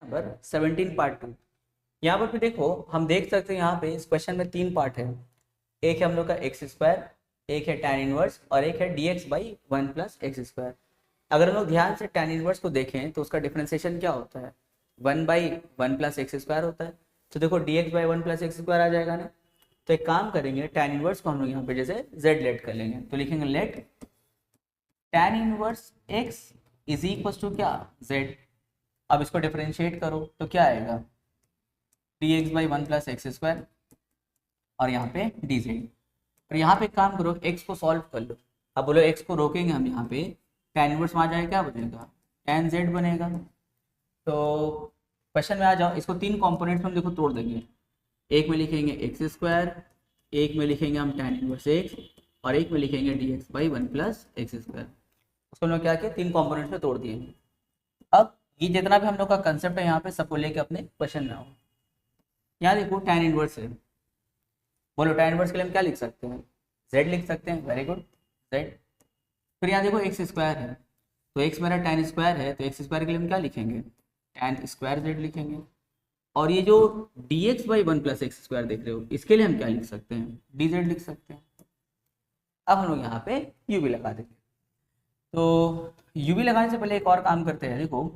Number 17 part 2। यहाँ पर भी देखो, हम देख सकते हैं यहाँ पे इस क्वेश्चन में 3 पार्ट है। एक है हम लोग का एक्स स्क्वायर, एक है tan इनवर्स और एक है dx by 1 plus x square. अगर हम लोग ध्यान से tan इनवर्स को देखें तो उसका डिफरेंशिएशन क्या होता है, 1 बाई 1 प्लस एक्स स्क्वायर होता है। तो देखो dx by 1 plus x square आ जाएगा ना। तो एक काम करेंगे, tan इनवर्स को हम लोग यहाँ पे जैसे z लेट कर लेंगे, तो लिखेंगे let tan inverse x is equal to क्या, z। अब इसको डिफरेंशिएट करो तो क्या आएगा, dx by 1 plus x square और यहाँ पे dz। और यहाँ पे काम करो, x को सॉल्व कर लो। अब बोलो x को रोकेंगे हम, यहाँ पे tan इनवर्स में आ जाएगा, क्या बनेगा, tan z बनेगा। तो क्वेश्चन में आ जाओ, इसको 3 कंपोनेंट्स में हम देखो तोड़ देंगे। एक में लिखेंगे एक्स स्क्वायर, एक में लिखेंगे हम tan इनवर्स x और एक में लिखेंगे dx by 1 plus x square. उसको हम लोग क्या किया, 3 कंपोनेंट्स में तोड़ दिए। अब ये जितना भी हम लोग का कंसेप्ट है यहाँ पे सबको लेके अपने क्वेश्चन में आओ। यहाँ देखो tan इनवर्स है, बोलो tan इनवर्स के लिए हम क्या लिख सकते हैं, z लिख सकते हैं। Very good, z। फिर यहाँ देखो एक्स स्क्वायर है, तो x मेरा tan स्क्वायर है, तो एक्स स्क्वायर के लिए हम क्या लिखेंगे, tan स्क्वायर z लिखेंगे। और ये जो dx by 1 plus x square देख रहे हो, इसके लिए हम क्या लिख सकते हैं, dz लिख सकते हैं। अब हम लोग यहाँ पे u भी लगा देंगे। तो u भी लगाने से पहले एक और काम करते हैं। देखो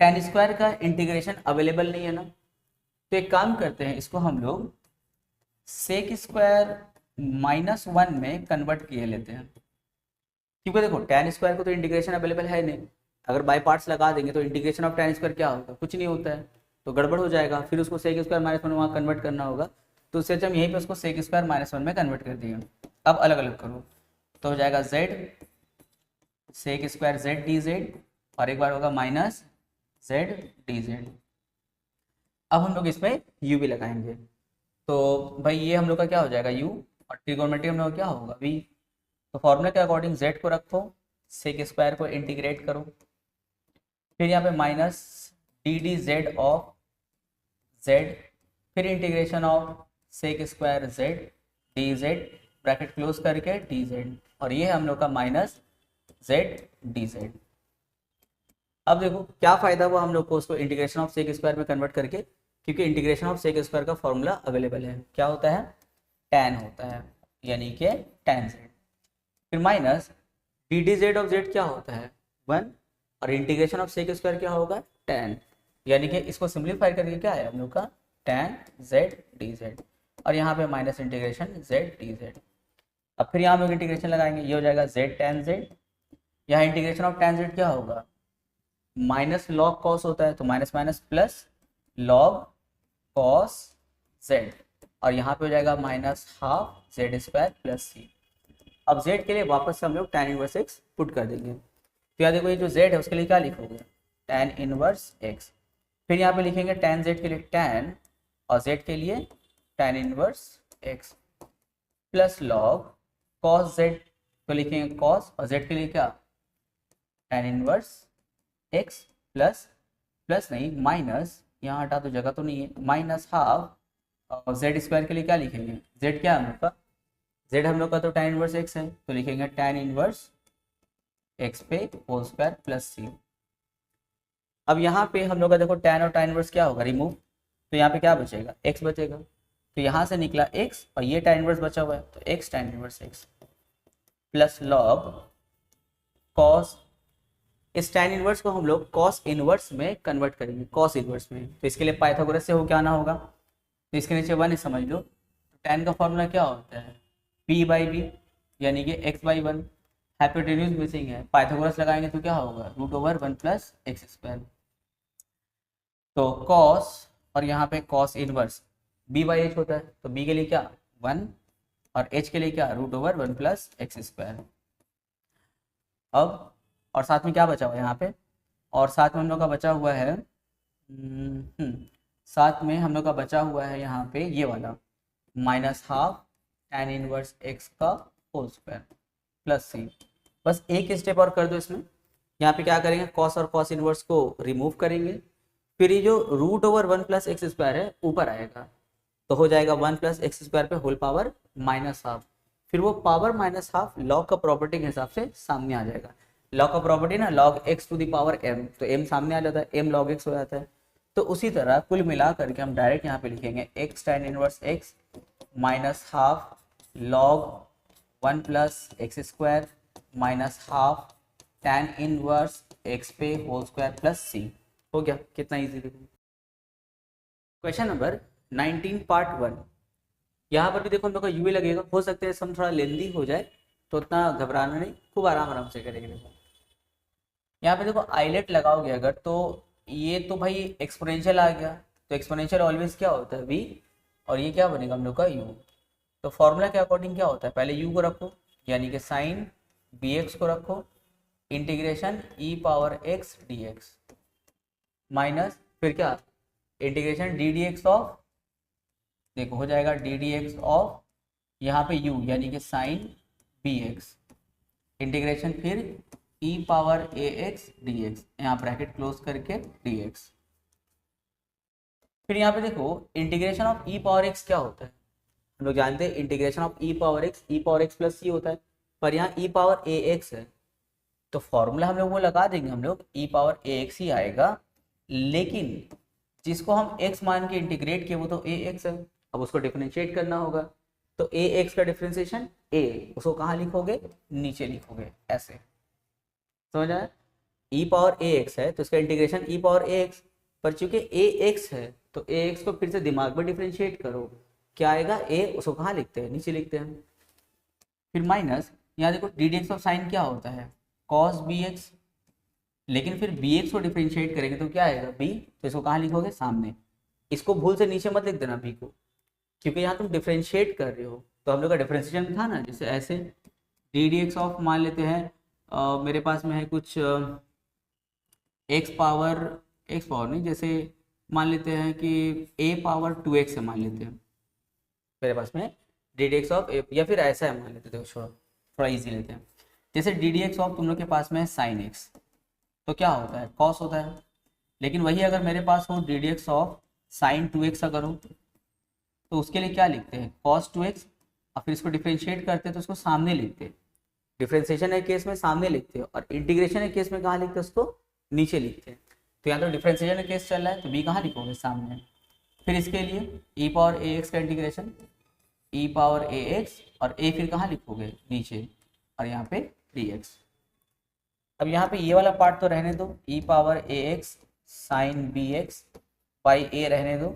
tan स्क्वायर का इंटीग्रेशन अवेलेबल नहीं है ना, तो एक काम करते हैं, इसको हम लोग सेक स्क्वायर -1 में कन्वर्ट किए लेते हैं। क्योंकि देखो tan स्क्वायर को तो इंटीग्रेशन अवेलेबल है नहीं, अगर बाय पार्ट्स लगा देंगे तो इंटीग्रेशन ऑफ tan स्क्वायर क्या होगा, कुछ नहीं होता है, तो गड़बड़ हो जाएगा। फिर उसको सेक स्क्वायर -1 वहाँ कन्वर्ट करना होगा, तो उससे हम यहीं पे उसको सेक स्क्वायर -1 में कन्वर्ट कर दिए। अब अलग अलग करो तो हो जाएगा z sec square z dz और एक बार होगा माइनस z dz। अब हम लोग इसमें u भी लगाएंगे, तो भाई ये हम लोग का क्या हो जाएगा u, और ट्रिगोनोमेट्री हम लोग का क्या होगा v। तो फॉर्मूला के अकॉर्डिंग z को रखो, सेक स्क्वायर को इंटीग्रेट करो, फिर यहाँ पे minus d d z of z, फिर integration of sec square z d z bracket close करके डी जेड, और ये है हम लोग का माइनस z डी जेड। अब देखो क्या फायदा हुआ हम लोग को उसको इंटीग्रेशन ऑफ सेक स्क्वायर में कन्वर्ट करके, क्योंकि इंटीग्रेशन ऑफ सेक स्क्वायर का फॉर्मूला अवेलेबल है, क्या होता है, tan होता है, यानी कि tan z। फिर minus d d z of z क्या होता है 1, और इंटीग्रेशन ऑफ सेक स्क्वायर क्या होगा tan, यानी कि इसको सिंप्लीफाई करके क्या है हम लोग का tan z डी जेड, और यहाँ पे minus integration z d Z. अब फिर यहाँ हम लोग इंटीग्रेशन लगाएंगे, ये हो जाएगा z tan z। यहाँ इंटीग्रेशन ऑफ tan z क्या होगा, माइनस लॉग कॉस होता है, तो minus minus plus log cos z, और यहाँ पे हो जाएगा minus half z square plus C. अब z के लिए वापस से हम लोग tan इनवर्स x पुट कर देंगे। तो यहाँ देखो ये जो z है उसके लिए क्या लिखोगे, tan इनवर्स x। फिर यहाँ पे लिखेंगे tan z के लिए tan, और z के लिए tan inverse x plus log cos z, तो लिखेंगे cos, और z के लिए क्या tan inverse x plus plus नहीं माइनस, यहाँ हटा तो जगह तो नहीं है, माइनस हाफ, और z स्क्वायर के लिए क्या लिखेंगे, z क्या है हम लोग का, z हम लोग का तो tan इनवर्स x है, तो लिखेंगे tan इनवर्स x पे होल स्क्वायर प्लस सी। अब यहाँ पे हम लोग का देखो tan और tan इनवर्स क्या होगा, रिमूव, तो यहाँ पे क्या बचेगा, x बचेगा, तो यहाँ से निकला x और ये tan इनवर्स बचा हुआ है, तो x tan inverse x plus log cos, इस tan इनवर्स को हम लोग cos इनवर्स में कन्वर्ट करेंगे, cos इनवर्स में। तो इसके लिए पाइथागोरस से हो क्या आना होगा, तो इसके नीचे 1 समझ लो। तो tan का फॉर्मूला क्या होता है, p बाई बी, यानी कि x बाई 1, हाइपोटेन्यूज मिसिंग है, पाइथागोरस लगाएंगे तो क्या होगा √1 प्लस एक्स स्क्वायर। तो cos, और यहाँ पे cos inverse b by H होता है, तो b के लिए क्या 1 और h के लिए क्या √1 प्लस एक्स स्क्वायर। अब और साथ में क्या बचा हुआ है यहाँ पे, और साथ में हम लोग का बचा हुआ है साथ में हम लोग का बचा हुआ है यहाँ पे ये वाला minus half tan inverse x का होल स्क्वायर प्लस सी। बस एक स्टेप और कर दो इसमें, यहाँ पे क्या करेंगे cos और cos इनवर्स को रिमूव करेंगे, फिर ये जो √1 प्लस एक्स स्क्वायर है ऊपर आएगा, तो हो जाएगा 1 प्लस एक्स स्क्वायर पे होल पावर माइनस हाफ, फिर वो पावर माइनस हाफ लॉग का प्रॉपर्टी के हिसाब से सामने आ जाएगा। लॉग का प्रॉपर्टी ना log x to the power m, तो m सामने आ जाता है, m log x हो जाता है। तो उसी तरह कुल मिला करके हम डायरेक्ट यहाँ पे लिखेंगे x tan inverse x minus half log 1 plus x square minus half tan inverse x पे होल स्क्वायर प्लस c। हो गया, कितना इजी देखो। Question number 19 part 1। यहाँ पर भी देखो हम लोग का यूवी लगेगा, हो सकता है सम थोड़ा लेंदी हो जाए तो उतना घबराना नहीं, खूब आराम आराम से करेंगे। देखो यहाँ पे देखो आइलेट लगाओगे अगर तो ये तो भाई एक्सपोनेंशियल आ गया, तो एक्सपोनेंशियल ऑलवेज क्या होता है v, और ये क्या बनेगा हम लोग का u। तो फॉर्मूला के अकॉर्डिंग क्या होता है, पहले u को रखो यानी कि साइन bx को रखो integration e power x dx minus फिर क्या integration D D x of, देखो हो जाएगा डी डी एक्स ऑफ यहाँ पे u यानी कि साइन बी एक्स इंटीग्रेशन फिर e पावर ए एक्स डी एक्स, यहाँ ब्रैकेट क्लोज करके डी एक्स। फिर यहाँ पे देखो integration of e power x क्या होता है, हम लोग जानते हैं integration of e power x plus c होता है, पर यहाँ e पावर ए एक्स है तो फॉर्मूला हम लोग वो लगा देंगे, हम लोग e पावर ए एक्स ही आएगा, लेकिन जिसको हम x मान के इंटीग्रेट किए वो तो ए एक्स है, अब उसको डिफरेंशिएट करना होगा, तो ए एक्स का डिफरेंशिएशन a, उसको कहाँ लिखोगे, नीचे लिखोगे ऐसे, समझ आया। e पावर ए एक्स है तो इसका इंटीग्रेशन e पावर ए एक्स, पर चूंकि ए एक्स है तो ए एक्स को फिर से दिमाग में डिफरेंशिएट करो, क्या आएगा a, उसको कहाँ लिखते हैं, नीचे लिखते हैं। फिर माइनस यहाँ देखो D D x of sine क्या होता है, कॉस बी एक्स, लेकिन फिर बी एक्स को डिफरेंशिएट करेंगे तो क्या आएगा b, तो इसको कहाँ लिखोगे, सामने। इसको भूल से नीचे मत लिख देना b को, क्योंकि यहाँ तुम डिफरेंशिएट कर रहे हो, तो हम लोग का डिफरेंशिएशन था ना, जैसे ऐसे डी डी एक्स ऑफ मान लेते हैं मेरे पास में है कुछ एक्स पावर नहीं, जैसे मान लेते हैं कि a पावर 2x है मान लेते हैं, मेरे पास में D D x of a, या फिर ऐसा है मान लेते हैं, छोड़ो थोड़ा इजी लेते हैं, जैसे डी डी एक्स ऑफ तुम लोग के पास में है साइन x, तो क्या होता है कॉस होता है, लेकिन वही अगर मेरे पास हो D D x of sine 2x अगर हो तो उसके लिए क्या लिखते हैं कॉस 2x, और फिर इसको डिफरेंशिएट करते हैं तो उसको सामने लिखते हैं, डिफरेंशिएशन है केस में सामने लिखते हैं, और इंटीग्रेशन है केस में कहाँ लिखते हैं, उसको नीचे लिखते हैं। तो यहाँ तो डिफरेंशिएशन केस चल रहा है तो b कहाँ लिखोगे, सामने। फिर इसके लिए e पावर ए एक्स का इंटीग्रेशन e पावर ए एक्स, और a फिर कहाँ लिखोगे, नीचे, और यहाँ पे dx। अब यहाँ पे ये वाला पार्ट तो रहने दो, e power A x sine B x by A रहने दो,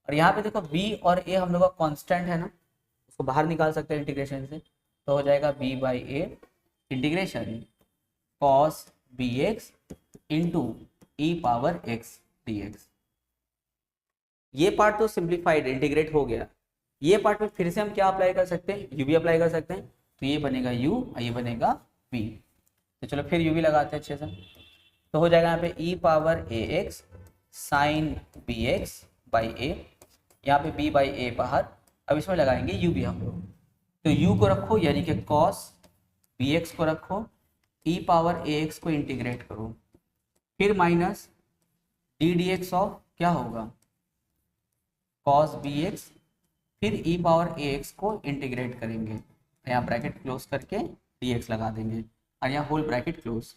और यहाँ पे देखो b और a हम लोग का कॉन्स्टेंट है ना, उसको बाहर निकाल सकते हैं इंटीग्रेशन से, तो हो जाएगा b by a integration cos B x into e power x D x. ये पार्ट तो सिंप्लीफाइड इंटीग्रेट हो गया, ये पार्ट में फिर से हम क्या अप्लाई कर सकते हैं, u भी अप्लाई कर सकते हैं, तो ये बनेगा u और ये बनेगा v, तो चलो फिर u भी लगाते हैं अच्छे से, तो हो जाएगा यहाँ पे e power A x sine B x by A, यहाँ पे b बाई ए बाहर, अब इसमें लगाएंगे u भी हम लोग, तो u को रखो यानी कि cos bx को रखो, e पावर ए एक्स को इंटीग्रेट करो, फिर minus d D x of क्या होगा cos bx, फिर e पावर ए एक्स को इंटीग्रेट करेंगे, यहाँ ब्रैकेट क्लोज करके dx लगा देंगे, और यहाँ होल ब्रैकेट क्लोज,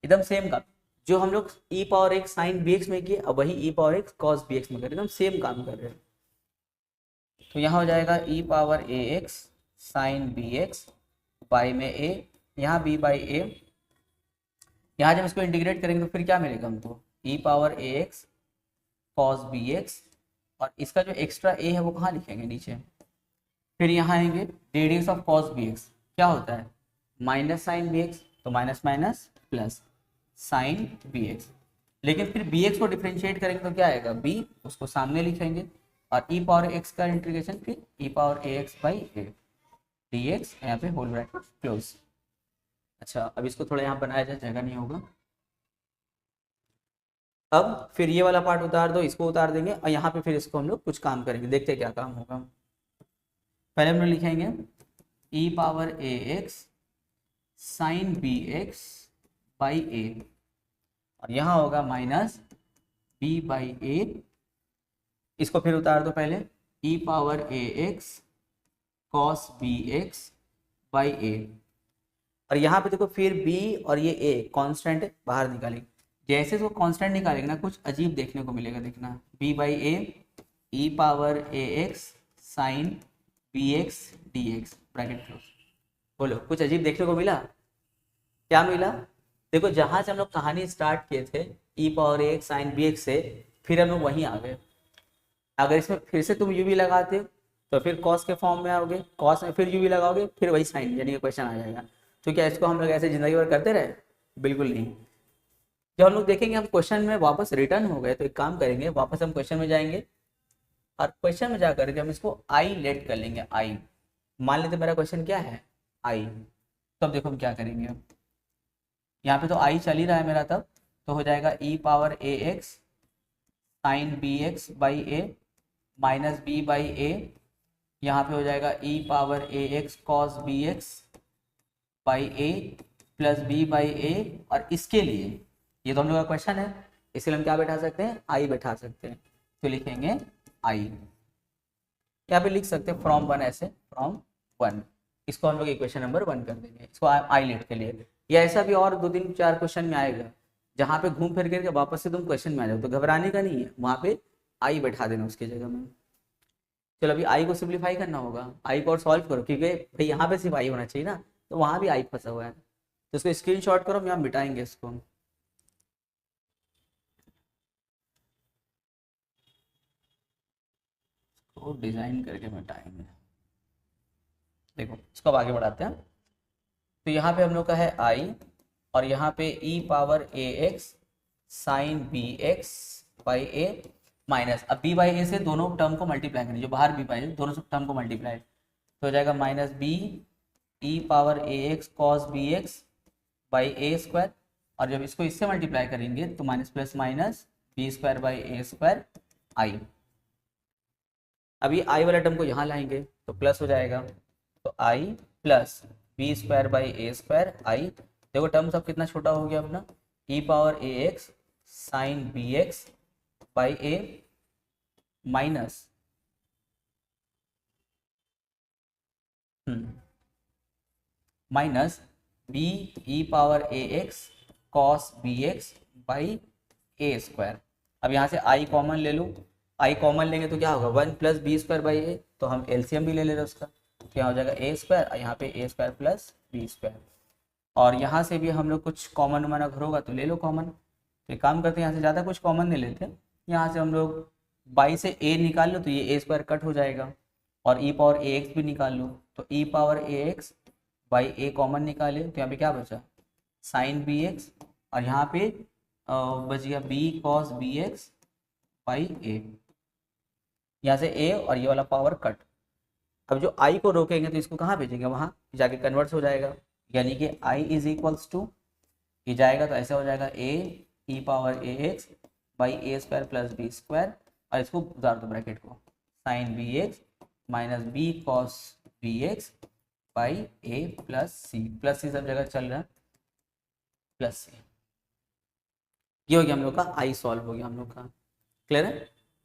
एकदम सेम का जो हम लोग e power x sine bx में किए, अब वही e power x cos bx में कर, एकदम सेम काम कर रहे हैं। तो यहाँ हो जाएगा e power A x sine B x by में a, यहाँ b बाई a, यहाँ जब इसको इंटीग्रेट करेंगे तो फिर क्या मिलेगा हमको, e पावर ए एक्स कॉस बी एक्स, और इसका जो एक्स्ट्रा a है वो कहाँ लिखेंगे, नीचे। फिर यहाँ आएंगे d D x of cos B x क्या होता है, माइनस साइन बी एक्स, तो minus minus plus sine B x, लेकिन फिर बी एक्स को डिफरेंशिएट करेंगे तो क्या आएगा b, उसको सामने लिखेंगे, और e पावर एक्स का इंटीग्रेशन फिर e power A X by A D X, यहाँ पे होल ब्रैकेट क्लोज। अच्छा अब इसको थोड़ा यहाँ बनाया जाए, जगह नहीं होगा। अब फिर ये वाला पार्ट उतार दो, इसको उतार देंगे, और यहाँ पे फिर इसको हम लोग कुछ काम करेंगे, देखते हैं क्या काम होगा। पहले हम लोग लिखेंगे e power A x sine B x by A, और यहाँ होगा माइनस b बाई ए, इसको फिर उतार दो पहले, e power A X cos B x by A, और यहाँ पे देखो फिर b और ये a कांस्टेंट है, बाहर निकालेंगे, जैसे इसको कांस्टेंट निकालेंगे ना कुछ अजीब देखने को मिलेगा, देखना b by a E power A x sine B x D x bracket close. बोलो कुछ अजीब देखने को मिला? क्या मिला? देखो जहां से हम लोग कहानी स्टार्ट किए थे ई पावर ए एक्स साइन बी एक्स से, फिर हम लोग वहीं आ गए। अगर इसमें फिर से तुम यू भी लगाते हो तो फिर कॉस के फॉर्म में आओगे, कॉस में फिर यू भी लगाओगे, फिर वही साइन यानी कि क्वेश्चन आ जाएगा। तो क्या इसको हम लोग ऐसे जिंदगी भर करते रहे? बिल्कुल नहीं। जब हम लोग देखेंगे हम क्वेश्चन में वापस रिटर्न हो गए तो एक काम करेंगे, वापस हम क्वेश्चन में जाएंगे और क्वेश्चन में जाकर के हम इसको आई लेट कर लेंगे। आई मान लेते मेरा क्वेश्चन क्या है आई, तब देखो हम क्या करेंगे। अब यहाँ पे तो आई चल ही रहा है मेरा, तब तो हो जाएगा E power A x sine B x by A minus B by A, यहाँ पे हो जाएगा E power A X cos B x by A plus B by A. और इसके लिए ये तो हम लोग का क्वेश्चन है, इसलिए हम क्या बैठा सकते हैं? आई बैठा सकते हैं। तो लिखेंगे आई, यहाँ पे लिख सकते हैं फ्रॉम वन, ऐसे फ्रॉम वन, इसको हम लोग इक्वेशन नंबर 1 कर देंगे, इसको आई लेट के लिए। या ऐसा भी और 2-3-4 क्वेश्चन में आएगा जहाँ पे घूम फिर करके वापस से तुम क्वेश्चन में आ जाओ, तो घबराने का नहीं है, वहाँ पे आई बैठा देना उसकी जगह में। चलो अभी आई को सिंप्लीफाई करना होगा, आई को और सॉल्व करो, क्योंकि भाई यहाँ पे सिर्फ आई होना चाहिए ना, तो वहाँ भी आई फंसा हुआ है। तो इसको स्क्रीनशॉट करो, हम यहाँ मिटाएंगे इसको। तो डिजाइन करके मिटाएंगे। देखो इसको अब आगे बढ़ाते हैं। तो यहाँ पे हम लोग का है आई और यहाँ पे E power A x sine B x by A minus, अब बी बाई ए से दोनों टर्म को मल्टीप्लाई करें, जो बाहर बी बाई दोनों टर्म को मल्टीप्लाई, तो हो जाएगा minus B E power A X cos B x by A square. और जब इसको इससे मल्टीप्लाई करेंगे तो minus plus minus B square by A square I. अभी आई वाला टर्म को यहाँ लाएंगे तो प्लस हो जाएगा, तो I plus B square by A square I. देखो टर्म सब कितना छोटा हो गया अपना, E power A x sine B x by A minus minus B E power A X cos B x by A square. अब यहाँ से आई कॉमन ले लूँ, आई कॉमन लेंगे तो क्या होगा 1 प्लस बी स्क्वायर बाई ए, तो हम एलसीएम भी ले ले रहे उसका, तो यहाँ हो जाएगा ए स्क्वायर और यहाँ पे ए स्क्वायर प्लस बी स्क्वायर। और यहाँ से भी हम लोग कुछ कॉमन वमन अगर होगा तो ले लो कॉमन। तो एक काम करते हैं, यहाँ से ज़्यादा कुछ कॉमन नहीं लेते, यहाँ से हम लोग बाई से ए निकाल लो तो ये ए स्क्वायर कट हो जाएगा, और ई पावर ए एक्स भी निकाल लो, तो E power A X by A common निकाले तो यहाँ पे क्या बचा साइन बी एक्स, और यहाँ पे बच गया B cos B x by A, यहाँ से ए और ये वाला पावर कट। अब जो आई को रोकेंगे तो इसको कहाँ भेजेंगे, वहाँ जाके कन्वर्ट हो जाएगा, यानी कि आई इज इक्वल्स टू ये जाएगा तो ऐसा हो जाएगा A E power A X by A square plus B square, और इसको उतार दो ब्रैकेट को, sine B X minus B cos B x by A plus C सब जगह चल रहा है प्लस सी। ये हो गया हम लोग का आई सॉल्व हो गया हम लोग का, क्लियर है,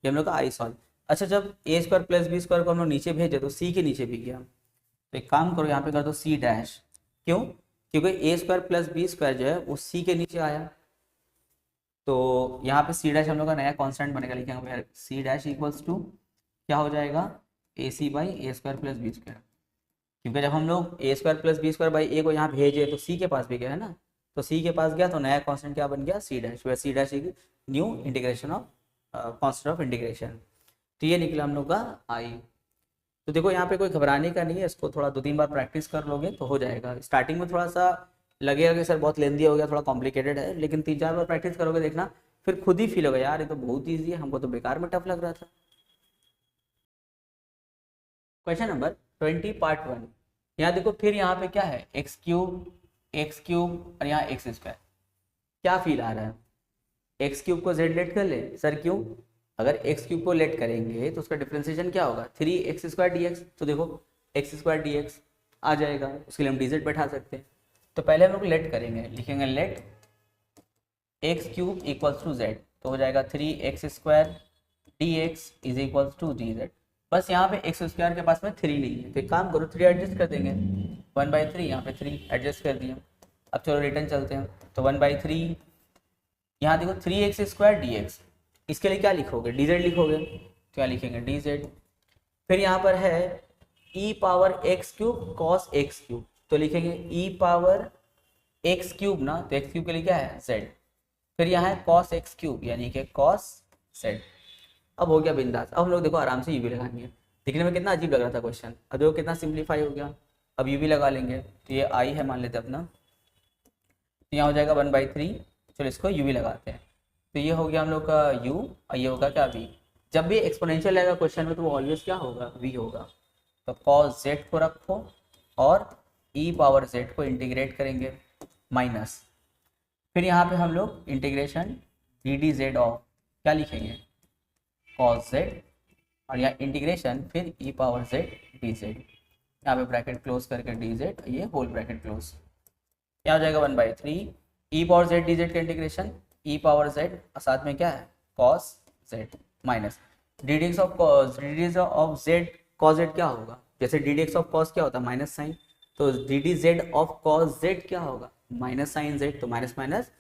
ये हम लोग का आई सॉल्व। अच्छा जब ए स्क्वायर प्लस बी स्क्वायर को हम लोग नीचे भेजे तो सी के नीचे भी गया, तो एक काम करो यहाँ पे कर दो सी डैश, क्यों? क्योंकि ए स्क्वायर प्लस बी स्क्वायर जो है वो सी के नीचे आया, तो यहाँ पे सी डैश हम लोग का नया कांस्टेंट बनेगा, लिखेंगे सी डैश इक्वल्स टू क्या हो जाएगा A C by A square plus B square, क्योंकि जब हम लोग A square plus B square by A को यहाँ भेजे तो सी के पास भी गया है ना, तो सी के पास गया तो नया कांस्टेंट क्या बन गया सी डैश, वह c dash new integration of constant of integration. तो ये निकला हम लोग का आई। तो देखो यहाँ पे कोई घबराने का नहीं है, इसको थोड़ा 2-3 बार प्रैक्टिस कर लोगे तो हो जाएगा। स्टार्टिंग में थोड़ा सा लगेगा कि सर बहुत लेंदी हो गया, थोड़ा कॉम्प्लिकेटेड है, लेकिन 3-4 बार प्रैक्टिस करोगे देखना फिर खुद ही फील होगा यार ये तो बहुत ईजी है, हमको तो बेकार में टफ लग रहा था। Question number 20 part 1। यहाँ देखो फिर यहाँ पे क्या है एक्स क्यूब और यहाँ एक्स स्क्वायर, क्या फील आ रहा है? एक्स क्यूब को जेड लेट कर ले, सर क्यों? अगर एक्स क्यूब को लेट करेंगे तो उसका डिफरेंशिएशन क्या होगा 3x स्क्वायर डी एक्स, तो देखो एक्स स्क्वायर डी एक्स आ जाएगा, उसके लिए हम डी जेड बैठा सकते हैं। तो पहले हम लोग लेट करेंगे, लिखेंगे let x cube equals to z, तो हो जाएगा 3x square d x is equals to d z. बस यहाँ पे एक्स स्क्वायर के पास में 3 नहीं है, तो एक काम करो 3 एडजस्ट कर देंगे, 1/3 यहाँ पे 3 एडजस्ट कर दिया। अब चलो रिटर्न चलते हैं, तो 1/3 यहाँ देखो 3x² dx, इसके लिए क्या लिखोगे, dz लिखोगे, तो क्या लिखेंगे dz। फिर यहाँ पर है e power x³ cos x³, तो लिखेंगे e पावर x³ ना, तो x³ के लिए क्या है z। फिर यहाँ है cos x³ यानी कि cos z। अब हो गया बिंदास। अब हम लोग देखो आराम से यूवी लगाएंगे। दिखने में कितना अजीब लग रहा था क्वेश्चन, अब देखो कितना सिंप्लीफाई हो गया। अब यूवी लगा लेंगे, तो ये आई है मान लेते अपना, तो यहाँ हो जाएगा 1/3। चलो इसको यूवी लगाते हैं, तो ये हो गया हम लोग का u और ये होगा क्या v। जब भी एक्सपोनेंशियल आएगा क्वेश्चन में तो वो ऑलवेज क्या होगा, v होगा। तो cos z को रखो और e पावर z को इंटीग्रेट करेंगे माइनस, फिर यहाँ पे हम लोग integration D d z of क्या लिखेंगे cos z, और यहाँ इंटीग्रेशन फिर e power z d Z, यहाँ पे ब्रैकेट क्लोज करके डी जेड, ये होल ब्रैकेट क्लोज, क्या हो जाएगा 1/3 e power z d Z का इंटीग्रेशन e पावर z और साथ में क्या है cos z minus d D x of z cos z क्या होगा, जैसे D D x of cos क्या होता है माइनस साइन, तो D d z of cos z क्या होगा माइनस साइन z, तो माइनस माइनस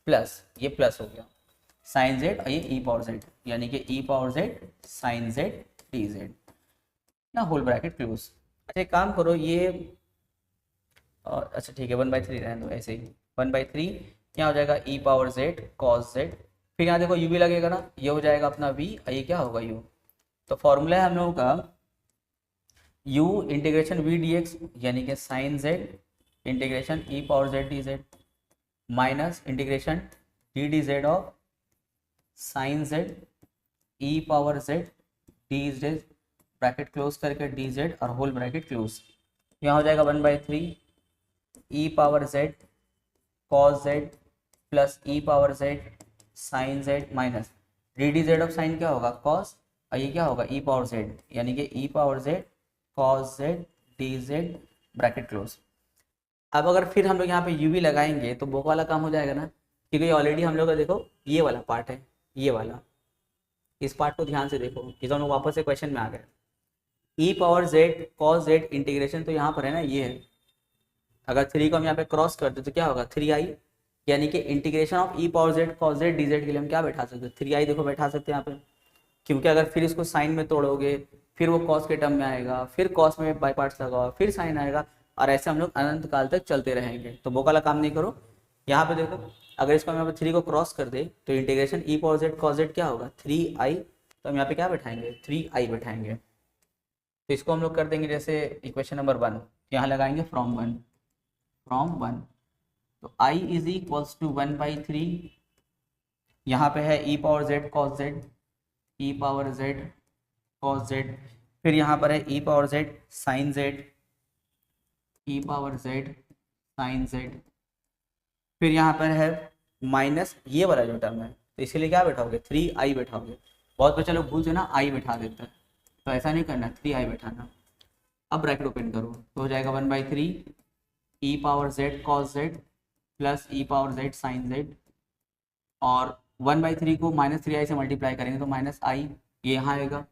प्लस, ये प्लस हो गया साइन z और ये e पावर z यानी कि e power z sine z d z ना, होल ब्रैकेट क्लोज। अच्छा एक काम करो ये अच्छा ठीक है 1/3 रहने दो ऐसे ही 1/3, क्या हो जाएगा e power z cos z, फिर यहाँ देखो u भी लगेगा ना, ये हो जाएगा अपना v और ये क्या होगा u। तो फॉर्मूला है हम लोगों का u इंटीग्रेशन v dx यानी कि sine z integration e power z d z minus integration D d z of sine z e power z d z bracket close करके डी जेड और whole bracket close, यहाँ हो जाएगा 1/3 e power z cos z plus e power z sine z minus d d z of sine क्या होगा cos और ये क्या होगा e पावर z यानी कि e power z cos z d z bracket close. अब अगर फिर हम लोग यहाँ पे u v लगाएंगे तो वो वाला काम हो जाएगा ना, क्योंकि ऑलरेडी हम लोग का देखो ये वाला पार्ट है, ये वाला, इस पार्ट को ध्यान से देखो, ये दोनों वापस से क्वेश्चन में आ गए। e power z cos z integration तो यहाँ पर है ना, ये है, अगर 3 को हम यहाँ पे क्रॉस करते तो क्या होगा 3i, यानी कि integration of e power z cos z d Z के लिए हम क्या बैठा सकते हैं 3i, देखो बैठा सकते हैं यहाँ पे, क्योंकि अगर फिर इसको साइन में तोड़ोगे फिर वो कॉस के टर्म में आएगा, फिर कॉस में बाई पार्ट्स लगाओ, फिर साइन आएगा, और ऐसे हम लोग अनंत काल तक चलते रहेंगे, तो वो वाला काम नहीं करो। यहाँ पे देखो अगर इसको हम यहाँ पे 3 को क्रॉस कर दे तो integration e power z cos z क्या होगा 3i, तो हम यहाँ पे क्या बैठाएंगे 3i बैठाएंगे। तो इसको हम लोग कर देंगे जैसे इक्वेशन नंबर 1, यहाँ लगाएंगे फ्रॉम 1, तो i इज इक्वल्स टू 1/3, यहाँ पे है e power z cos z, e power z cos z, फिर यहाँ पर है e power z sine z, e power z sine z, फिर यहाँ पर है माइनस ये वाला जो टर्म है, तो इसके लिए क्या बैठाओगे 3i बैठाओगे। बहुत बच्चा लोग भूल से ना i बैठा देता है, तो ऐसा नहीं करना 3i बैठाना। अब ब्रैकेट ओपन करो तो हो जाएगा 1/3 e power z cos z plus e power z sine z, और 1/3 को -3i से मल्टीप्लाई करेंगे तो -i, ये यहाँ आएगा,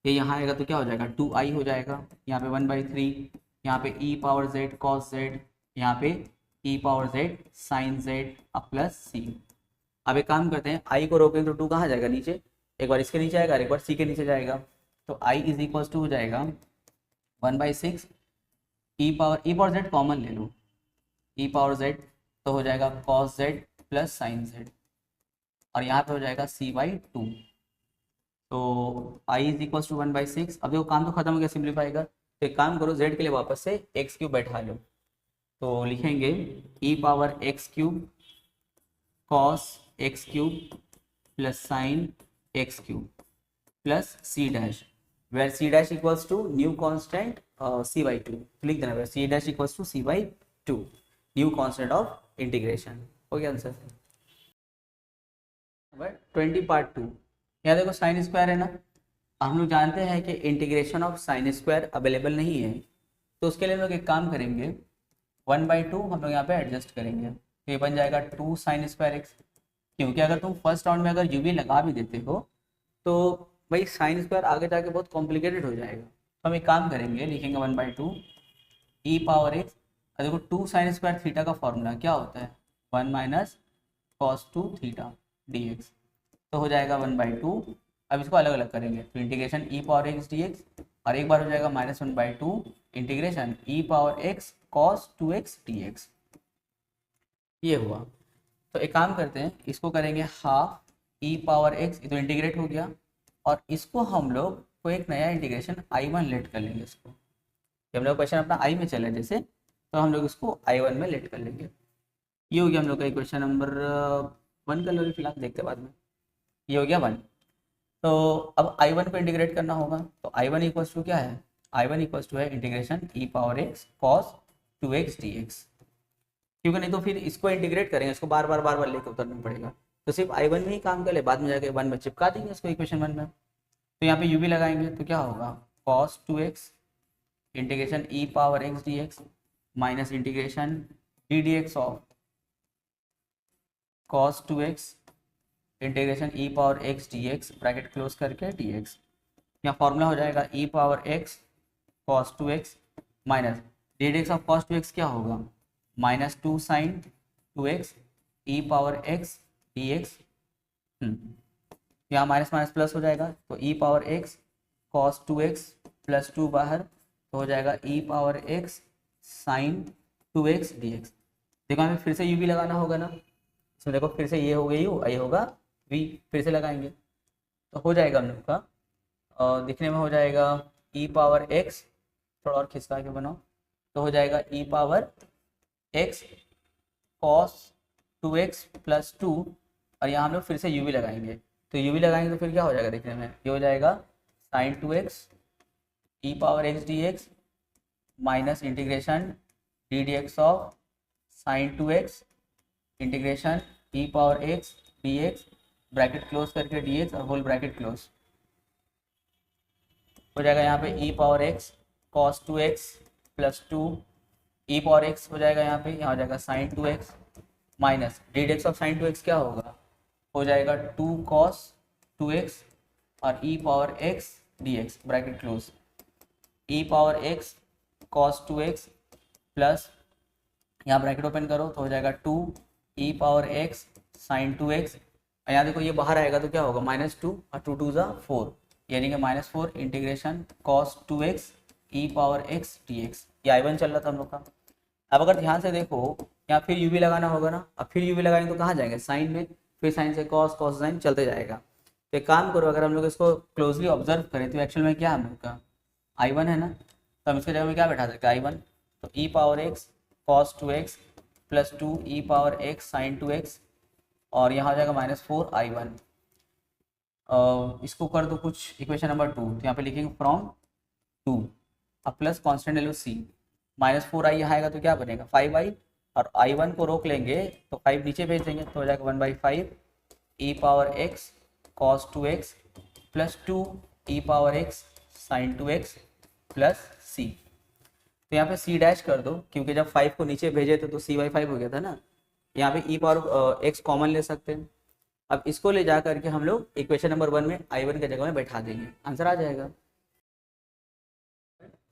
ये यहाँ आएगा तो क्या हो जाएगा 2i हो जाएगा, यहाँ पे 1/3, यहाँ पे e power z cos z, यहाँ पे e power z sine z अब प्लस c। अब एक काम करते हैं i को रोकेंगे तो 2 कहाँ जाएगा नीचे, एक बार इसके नीचे आएगा, एक बार c के नीचे जाएगा, तो i इज इक्वल टू हो जाएगा 1/6 e पावर z कॉमन ले लो, e पावर z तो हो जाएगा cos z plus sign z, और यहाँ पे हो जाएगा c/2, तो i इज इक्वल टू 1/6। अब देखो काम तो खत्म हो गया सिंप्लीफाई का, तो एक काम करो z के लिए वापस से x³ बैठा लो, तो लिखेंगे e power x³ cos x³ plus sine x³ plus c dash, where c dash equals to new constant c/2, लिख देना where c dash equals to c/2 new constant of integration. हो गया आंसर। 20 पार्ट 2, यहाँ देखो sine square है ना, हम लोग जानते हैं कि integration of sine square available नहीं है, तो उसके लिए हम लोग एक काम करेंगे 1/2 हम लोग यहाँ पे एडजस्ट करेंगे, तो ये बन जाएगा 2 साइन स्क्वायर एक्स, क्योंकि अगर तुम फर्स्ट राउंड में अगर यूवी लगा भी देते हो तो भाई साइन स्क्वायर आगे जाके बहुत कॉम्प्लिकेटेड हो जाएगा, तो हम एक काम करेंगे लिखेंगे 1/2 e पावर एक्स, देखो 2 साइन स्क्वायर थीटा का फॉर्मूला क्या होता है 1 माइनस cos 2 थीटा dx, तो हो जाएगा 1/2। अब इसको अलग अलग करेंगे तो integration e power x dx और एक बार हो जाएगा -1/2 integration e power x cos 2x dx। ये हुआ। तो एक काम करते हैं, इसको करेंगे हाफ e पावर x, ये तो इंटीग्रेट हो गया, और इसको हम लोग को एक नया इंटीग्रेशन I1 लेट कर लेंगे। इसको हम लोग क्वेश्चन अपना I में चले जैसे, तो हम लोग इसको I1 में लेट कर लेंगे। ये हो गया हम लोग का क्वेश्चन नंबर 1 कर लो, फिलहाल देखते बाद में। ये हो गया 1। तो अब I1 को इंटीग्रेट करना होगा, तो I1 इक्वल्स टू क्या है, I1 इक्वल्स टू है integration e power x cos 2x dx, क्योंकि नहीं तो फिर इसको इंटीग्रेट करेंगे, इसको बार बार लेकर उतरना पड़ेगा। तो सिर्फ I1 में ही काम कर ले, बाद में जाके 1 में चिपका देंगे इसको इक्वेशन 1 में। तो यहाँ पे u भी लगाएंगे तो क्या होगा, cos 2x integration e power x dx minus integration d dx of cos 2x integration e power x dx bracket close करके dx। यहाँ फॉर्मूला हो जाएगा e power x cos 2x minus d dx of cos 2x क्या होगा, -2 sin 2x e power x dx। यहाँ minus minus plus हो जाएगा, तो e power x cos 2x plus 2 बाहर, तो हो जाएगा e power x sin 2x dx। देखो हमें फिर से u भी लगाना होगा ना, इसमें देखो फिर से ये हो गई u, ये होगा v, फिर से लगाएंगे तो हो जाएगा हम लोग का, और दिखने में हो जाएगा e पावर x, थोड़ा और खिसका के बनाओ, तो हो जाएगा e power x cos 2x plus 2, और यहाँ हम लोग फिर से u भी लगाएंगे, तो u भी लगाएंगे तो फिर क्या हो जाएगा देखने में, ये हो जाएगा sin 2x e power x dx minus integration d dx of sin 2x integration e power x dx bracket close करके dx और होल ब्रैकेट क्लोज हो जाएगा। यहाँ पे e power x cos 2x plus 2 e power x हो जाएगा, यहाँ हो जाएगा sin 2x minus d dx of sin 2x क्या होगा, हो जाएगा 2 cos 2x और e power x dx bracket close, e power x cos 2x plus यहाँ ब्रैकेट ओपन करो तो हो जाएगा 2 e power x sin 2x, यहाँ देखो ये बाहर आएगा तो क्या होगा -2 और 2 2 4, यानी कि -4 integration cos 2x e power x dx। ये I1 चल रहा था हम लोग का। अब अगर ध्यान से देखो यहाँ फिर u भी लगाना होगा ना, अब फिर u भी लगाएंगे तो कहाँ जाएंगे, साइन में, फिर साइन से cos, cos साइन चलते जाएगा। तो एक काम करो, अगर हम लोग इसको क्लोजली ऑब्जर्व करें तो एक्चुअल में क्या हम लोग का I1 है ना, तो हम इसके जगह में क्या बैठा सकते हैं I1, तो e power x cos 2x plus 2 e power x sin 2x, और यहाँ हो जाएगा -4 I1। इसको कर दो कुछ इक्वेशन नंबर 2, तो यहाँ पे लिखेंगे फ्रॉम 2, अब प्लस कॉन्स्टेंट ले लो c, -4i यहाँ आएगा तो क्या बनेगा 5i, और I1 को रोक लेंगे तो 5 नीचे भेज देंगे तो हो जाएगा 1/5 e power x cos 2x plus 2 e power x sin 2x plus c। तो यहाँ पे c डैश कर दो, क्योंकि जब 5 को नीचे भेजे थे तो c/5 हो गया था ना, यहाँ पे e पावर x कॉमन ले सकते हैं। अब इसको ले जा करके हम लोग इक्वेशन नंबर 1 में I1 के जगह में बैठा देंगे, आंसर आ जाएगा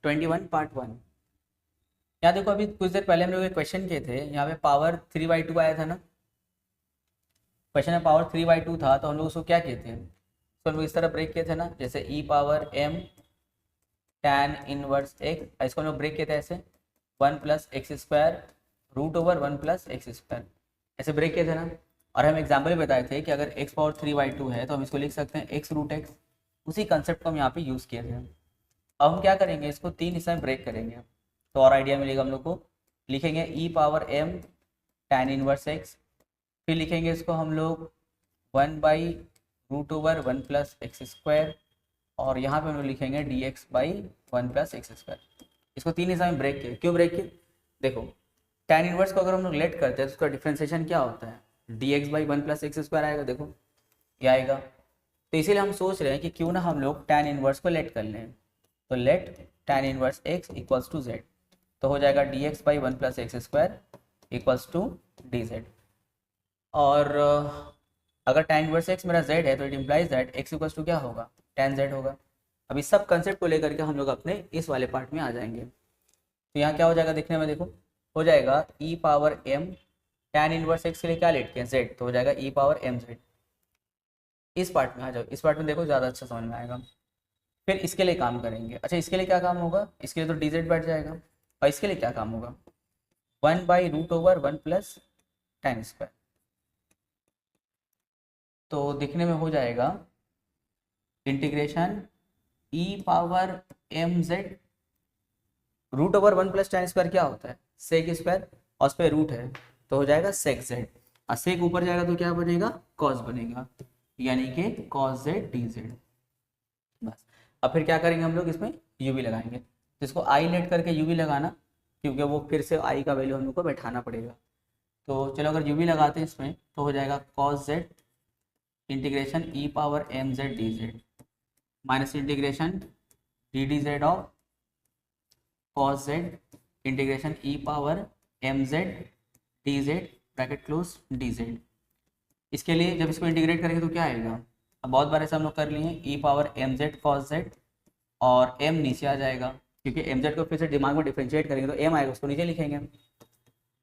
21 पार्ट 1। यहाँ देखो अभी कुछ देर पहले हम लोग एक क्वेश्चन किए थे, यहाँ पे पावर 3/2 आया था ना, क्वेश्चन में पावर 3/2 था, तो हम लोग उसको क्या किए थे, तो हम लोग इस तरह ब्रेक किए थे ना, जैसे e power m tan inverse x, इसको हम लोग ब्रेक किए थे ऐसे 1 + x² √1 + x², ऐसे ब्रेक किए थे ना। और हम एग्जाम्पल में बताए थे कि अगर x पावर 3/2 है तो हम इसको लिख सकते हैं x√x, उसी कंसेप्ट को हम यहाँ पे यूज़ किए थे। अब हम क्या करेंगे, इसको 3 हिस्से में ब्रेक करेंगे तो और आइडिया मिलेगा हम लोग को। लिखेंगे e power m tan inverse x, फिर लिखेंगे इसको हम लोग 1/√1 + x², और यहाँ पे हम लोग लिखेंगे dx/1 + x²। इसको 3 हिस्सा में ब्रेक किए, क्यों ब्रेक किए, देखो tan इनवर्स को अगर हम लोग लेट करते हैं तो उसका डिफ्रेंसिएशन क्या होता है, dx/1 + x² आएगा, देखो ये आएगा। तो इसीलिए हम सोच रहे हैं कि क्यों ना हम लोग tan इनवर्स को लेट कर लें, तो let tan inverse x = z, तो हो जाएगा dx/1 + x² = dz। और अगर tan इनवर्स x मेरा z है तो इट इम्प्लाइज दैट x = क्या होगा, tan z होगा। अब इस सब कंसेप्ट को लेकर के हम लोग अपने इस वाले पार्ट में आ जाएंगे। तो यहाँ क्या हो जाएगा देखने में, देखो हो जाएगा e power m tan inverse x के लिए क्या लेट के z, तो हो जाएगा e पावर mz। इस पार्ट में आ जाओ, इस पार्ट में देखो ज़्यादा अच्छा समझ में आएगा। फिर इसके लिए काम करेंगे। अच्छा इसके लिए क्या काम होगा, इसके लिए तो dz बैठ जाएगा, और इसके लिए क्या काम होगा, 1/√1 प्लस tan स्क्वायर। तो दिखने में हो जाएगा integration e power mz, √1 plus tan square क्या होता है, सेक स्क्वायर, और उस पर रूट है तो हो जाएगा सेक z, और सेक ऊपर जाएगा तो क्या बनेगा, कॉस बनेगा, यानी कि कॉस z dz। बस अब फिर क्या करेंगे हम लोग, इसमें यूवी लगाएंगे, तो इसको आई लेट करके यूवी लगाना, क्योंकि वो फिर से आई का वैल्यू हम लोग को बैठाना पड़ेगा। तो चलो अगर यूवी लगाते हैं इसमें तो हो जाएगा cos z integration e power mz dz minus integration D d z of cos z integration e power mz dz bracket close dz। इसके लिए जब इसको इंटीग्रेट करेंगे तो क्या आएगा, अब बहुत बार ऐसा हम लोग कर लिए e power mz cos z, और m नीचे आ जाएगा, क्योंकि mz को फिर से दिमाग में डिफ्रेंशिएट करेंगे तो m आएगा, उसको नीचे लिखेंगे।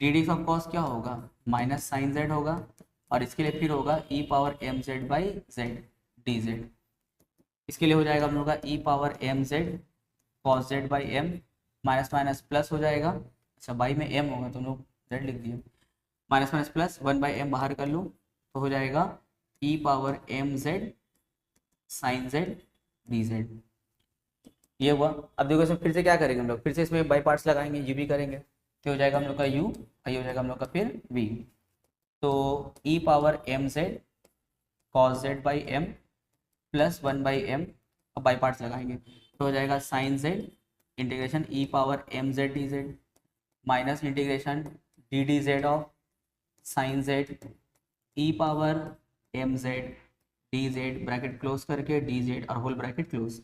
डी डी ऑफ कॉस क्या होगा, माइनस साइन z होगा, और इसके लिए फिर होगा e power mz by z dz। इसके लिए हो जाएगा हम लोग का e power mz cos z by m, minus minus plus हो जाएगा, अच्छा बाई में m होगा तो हम लोग z लिख दिए, माइनस माइनस प्लस 1/m बाहर कर लूँ तो हो जाएगा e power mz sine z dz। ये हुआ। अब देखो इसमें फिर से क्या करेंगे हम लोग, फिर से इसमें बाई पार्ट्स लगाएंगे, u भी करेंगे, तो हो जाएगा हम लोग का u, और ये हो जाएगा हम लोग का फिर v। तो e power mz cos z by m plus 1/m, अब बाई पार्ट्स लगाएंगे तो हो जाएगा sine z integration e power mz dz minus integration D d z of sine z e power mz dz bracket close करके dz और whole bracket close,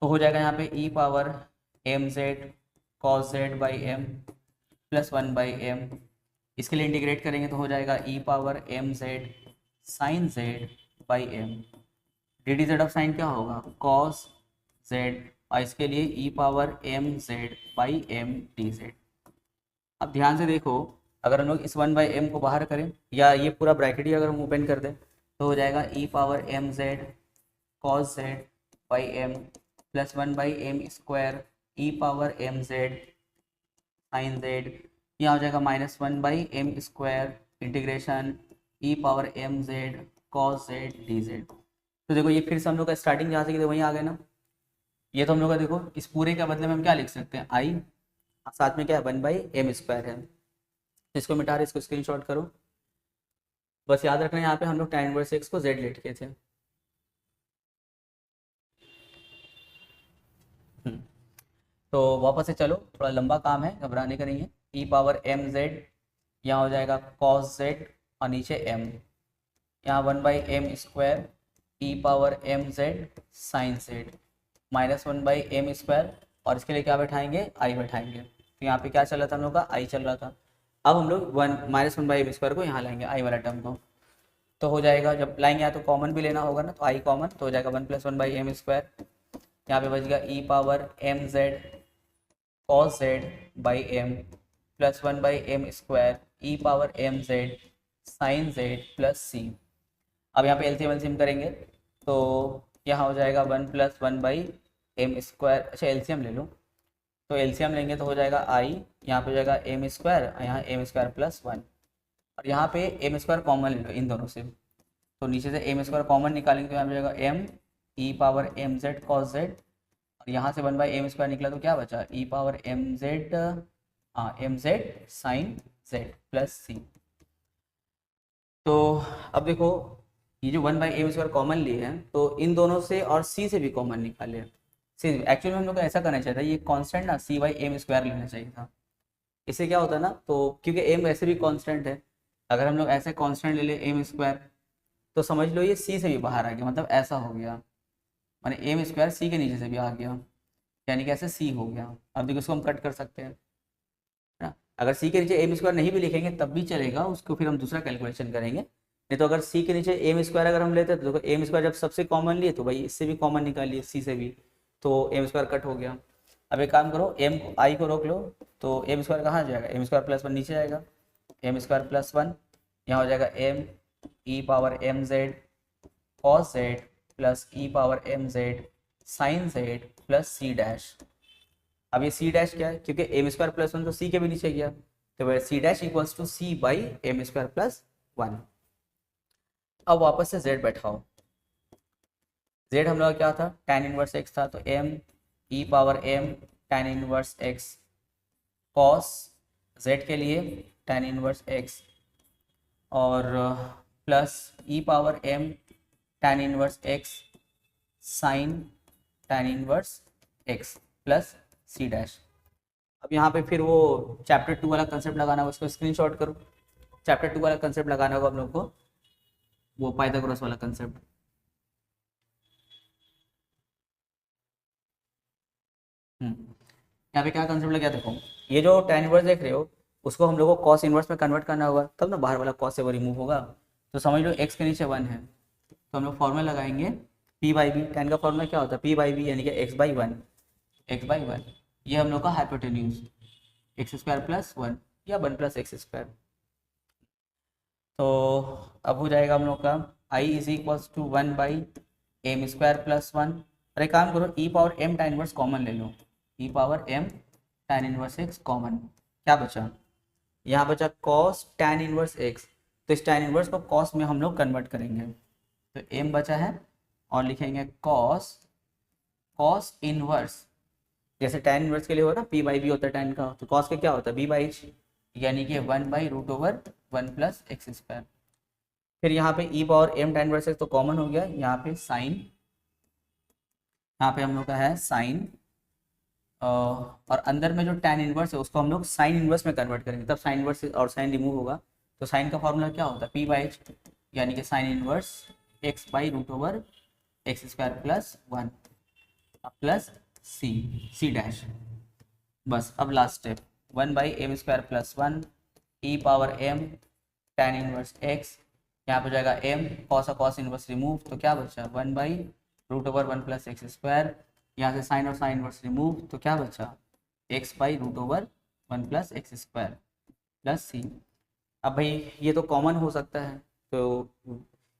तो हो जाएगा यहाँ पे e power mz cos z by m plus 1/m। इसके लिए integrate करेंगे तो हो जाएगा e power mz sine z by m, d d z of sine क्या होगा cos z, और इसके लिए e power mz by m dz। अब ध्यान से देखो, अगर हम लोग इस 1/m को बाहर करें, या ये पूरा ब्रैकेट ही अगर हम ओपन कर दें तो हो जाएगा e power mz cos z by m plus 1/m square e power mz sine z, यहाँ हो जाएगा minus 1/m square integration e power mz cos z dz। तो देखो ये फिर से हम लोग का स्टार्टिंग जहाँ से की वहीं आ गए ना, ये तो हम लोग का देखो इस पूरे के बदले में हम क्या लिख सकते हैं, आई साथ में क्या है 1/m स्क्वायर है, इसको मिटा रहे, इसको स्क्रीनशॉट करो। बस याद रखना यहाँ पे हम लोग tan इनवर्स x को z लेट किए थे। तो वापस से चलो, थोड़ा लंबा काम है, घबराने का नहीं है। e पावर mz यहाँ हो जाएगा cos z, और नीचे m, यहाँ 1/m square e power mz sine z minus 1/m square, और इसके लिए क्या बैठाएंगे, आई बैठाएंगे। तो यहाँ पे क्या चल रहा था हम लोग का, आई चल रहा था। अब हम लोग माइनस 1/m स्क्वायर को यहाँ लाएंगे, आई वाला टर्म को, तो हो जाएगा जब लाएंगे या तो कॉमन भी लेना होगा ना, तो आई कॉमन, तो हो जाएगा 1 + 1/m स्क्वायर, यहाँ पे बच गया e power mz cos z by m plus 1/m square e power mz sine z plus c। अब यहाँ पे एलसीएम करेंगे तो यहाँ हो जाएगा 1 + 1/m स्क्वायर, अच्छा एलसीएम ले लो, तो एलसीएम लेंगे तो हो जाएगा आई, यहाँ पे हो जाएगा m स्क्वायर, यहाँ m स्क्वायर प्लस 1, और यहाँ पे m स्क्वायर कॉमन ले लो इन दोनों से, तो नीचे से m स्क्वायर कॉमन निकालेंगे तो यहाँ पे जाएगा m e power mz cos z, और यहाँ से 1/m स्क्वायर निकला तो क्या बचा, e power mz sine z plus c। तो अब देखो ये जो 1/m स्क्वायर कॉमन लिए हैं, तो इन दोनों से और c से भी कॉमन निकाले। सी एक्चुअली में हम लोग को ऐसा करना चाहिए था, ये कांस्टेंट ना c/m स्क्वायर लेना चाहिए था। इससे क्या होता है ना, तो क्योंकि m वैसे भी कांस्टेंट है, अगर हम लोग ऐसे कांस्टेंट ले ले m स्क्वायर, तो समझ लो ये c से भी बाहर आ गया, मतलब ऐसा हो गया, माने m स्क्वायर c के नीचे से भी आ गया, यानी कि ऐसे c हो गया। अब देखो इसको हम कट कर सकते हैं ना, अगर c के नीचे m स्क्वायर नहीं भी लिखेंगे तब भी चलेगा, उसको फिर हम दूसरा कैलकुलेशन करेंगे। नहीं तो अगर c के नीचे m स्क्वायर अगर हम लेते हैं तो देखो m स्क्वायर जब सबसे कॉमन लिए तो भाई इससे भी कॉमन निकालिए, c से भी, तो m स्क्वायर कट हो गया। अब एक काम करो, m को i को रोक लो, तो m स्क्वायर कहाँ जाएगा, m स्क्वायर प्लस 1 नीचे आएगा, एम स्क्वायर प्लस 1, यहाँ हो जाएगा M E power M Z cos Z plus E power M Z sine Z plus सी डैश। अब ये सी डैश क्या है, क्योंकि एम स्क्वायर प्लस 1 तो सी के भी नीचे गया, तो वह c dash equals to c by M square plus 1। अब वापस से जेड बैठाओ, जेड हम लोग क्या था, tan इनवर्स एक्स था, तो M E power M tan inverse X cos Z के लिए tan इनवर्स एक्स और plus E power M tan inverse X sine tan inverse x plus सी डैश। अब यहाँ पे फिर वो चैप्टर 2 वाला कंसेप्ट लगाना होगा, उसको स्क्रीनशॉट करो। चैप्टर 2 वाला कंसेप्ट लगाना होगा हम लोग को, वो पाइथागोरस वाला कंसेप्ट। यहाँ पे क्या कंसेप्ट लगा देखो, ये जो tan इनवर्स देख रहे हो उसको हम लोग को cos इनवर्स में कन्वर्ट करना होगा, तब ना बाहर वाला cos से वो रिमूव होगा। तो समझ लो x के नीचे 1 है, तो हम लोग फॉर्मूला लगाएंगे p बाई बी। tan का फॉर्मूला क्या होता है, p बाई बी यानी कि x बाई 1, x बाई 1। ये हम लोग का हाइपोटेन्यूज एक्स स्क्वायर प्लस 1 या 1 प्लस एक्स स्क्वायर। तो अब हो जाएगा हम लोग का i is equals to 1 by M square plus 1। और एक काम करो, E power M tan inverse common ले लो, E power M tan inverse X common, क्या बचा, यहाँ बचा cos tan इनवर्स एक्स। तो इस tan इनवर्स को cos में हम लोग कन्वर्ट करेंगे, तो m बचा है और लिखेंगे cos इनवर्स, जैसे tan इनवर्स के लिए होता है p बाई बी होता है tan का, तो cos का क्या होता है b बाई h, यानी कि 1 by root over 1 plus x square. फिर यहाँ पे E power M tan inverse X तो कॉमन हो गया, यहाँ पे साइन, यहाँ पे हम लोग का है साइन और अंदर में जो tan इनवर्स है उसको हम लोग साइन इनवर्स में कन्वर्ट करेंगे, तब साइन इनवर्स और साइन रिमूव होगा। तो साइन का फॉर्मूला क्या होता है, p बाई एच, यानी कि sine inverse x by root over x square plus 1 plus C dash. बस अब last step, 1 by M square plus 1 e power M tan inverse x, यहाँ पर जाएगा m कॉस इनवर्स रिमूव, तो क्या बचा 1 by root over 1 plus x square, यहाँ से साइन और साइन इनवर्स रिमूव, तो क्या बचा x by root over 1 plus x square plus C. अब भाई ये तो कॉमन हो सकता है, तो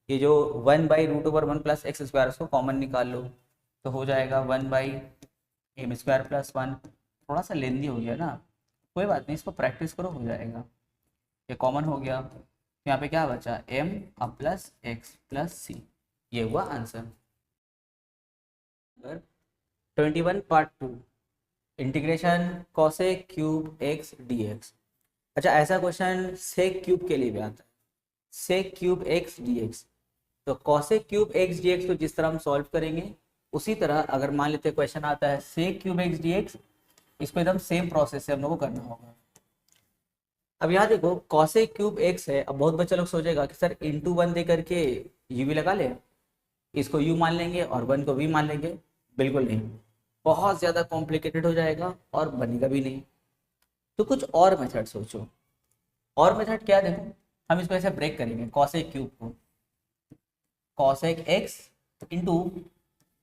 ये जो 1 by root over 1 plus x square उसको कॉमन निकाल लो, तो हो जाएगा 1 बाई एम स्क्वायर प्लस 1। थोड़ा सा लेंदी हो गया ना, कोई बात नहीं, इसको प्रैक्टिस करो, हो जाएगा। ये कॉमन हो गया, तो यहाँ पे क्या बचा m अब प्लस एक्स प्लस सी, ये हुआ answer. 21 part 2 integration cosec cube x dx। अच्छा, ऐसा क्वेश्चन सेक क्यूब के लिए भी आता है, सेक क्यूब एक्स dx। तो कॉसेक क्यूब एक्स dx को जिस तरह हम सॉल्व करेंगे उसी तरह अगर मान लेते क्वेश्चन आता है सेक क्यूब एक्स dx, इसको एकदम सेम प्रोसेस से हम लोग को करना होगा। अब यहाँ देखो कॉसेक क्यूब एक्स है, अब बहुत बच्चे लोग सोचेगा कि सर इंटू 1 दे करके यू भी लगा ले, इसको यू मान लेंगे और 1 को भी मान लेंगे। बिल्कुल नहीं, बहुत ज़्यादा कॉम्प्लिकेटेड हो जाएगा और बनेगा भी नहीं। तो कुछ और मेथड सोचो। और मेथड क्या, देखो हम इसको ऐसे ब्रेक करेंगे, कॉसेक क्यूब को cosec X into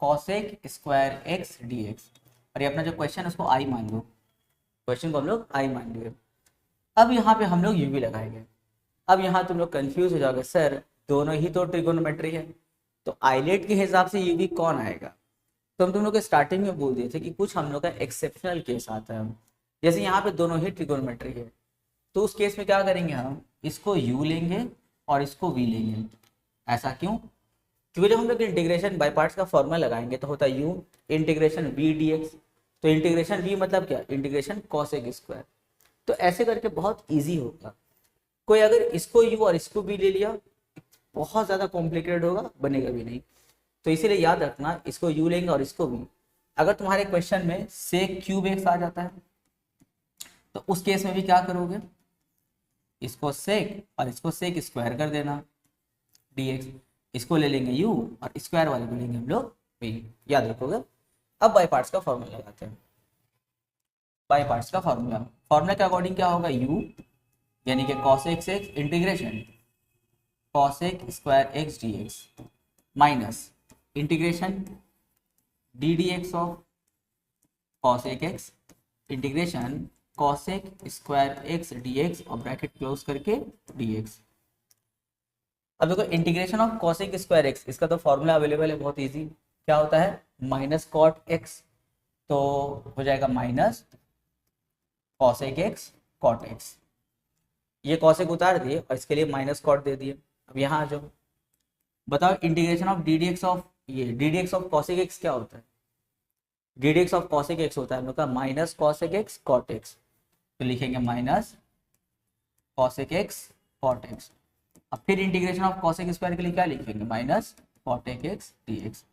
cosec square x dx, और ये अपना जो क्वेश्चन है उसको आई मान लो, क्वेश्चन को हम लोग आई मान लिए। अब यहाँ पे हम लोग यू भी लगाएंगे। अब यहाँ तुम लोग कंफ्यूज हो जाओगे, सर दोनों ही तो ट्रिगोनोमेट्री है, तो आइलेट के हिसाब से यू भी कौन आएगा। तो हम तुम लोग के स्टार्टिंग में बोल दिए थे कि कुछ हम लोग का एक्सेप्शनल केस आता है, जैसे यहाँ पे दोनों ही ट्रिगोनोमेट्री है, तो उस केस में क्या करेंगे, हम इसको u लेंगे और इसको v लेंगे। ऐसा क्यों, क्योंकि जब हम लोग इंटीग्रेशन बाय पार्ट्स का फॉर्मूला लगाएंगे तो होता है u इंटीग्रेशन v dx। तो इंटीग्रेशन v मतलब क्या, इंटीग्रेशन कॉसेक स्क्वायर। तो ऐसे करके बहुत ईजी होगा। कोई अगर इसको u और इसको v ले लिया, बहुत ज़्यादा कॉम्प्लिकेटेड होगा, बनेगा भी नहीं। तो इसीलिए याद रखना, इसको u लेंगे और इसको v। अगर तुम्हारे क्वेश्चन में सेक क्यूब एक्स आ जाता है तो उस केस में भी क्या करोगे, इसको सेक और इसको सेक स्क्वायर कर देना dx, इसको ले लेंगे u और स्क्वायर वाले को लेंगे हम लोग v, याद रखोगे। अब बाय पार्ट्स का फॉर्मूला लगाते हैं। बाय पार्ट्स का फॉर्मूला के अकॉर्डिंग क्या होगा, u यानी कि cos x integration cosec square x dx minus integration ddx of cosec x integration cosec square X D x और ब्रैकेट क्लोज करके डी एक्स। अब देखो integration of cosec square x, इसका तो फॉर्मूला अवेलेबल है बहुत इजी। क्या होता है? माइनस कॉट एक्स, तो हो जाएगा minus cosec x cot x. ये कॉसेक उतार दिए और इसके लिए माइनस कॉट दे दिए। अब यहाँ आ जाओ, बताओ integration of D D x of, ये D D x of cosec X क्या होता है? D D x of cosec X होता है हम लोग का minus cosec x cot X, तो लिखेंगे minus cosec x cot X. अब फिर इंटीग्रेशन ऑफ कॉसेक स्क्वायर के लिए क्या लिखेंगे? Minus cosec X D X.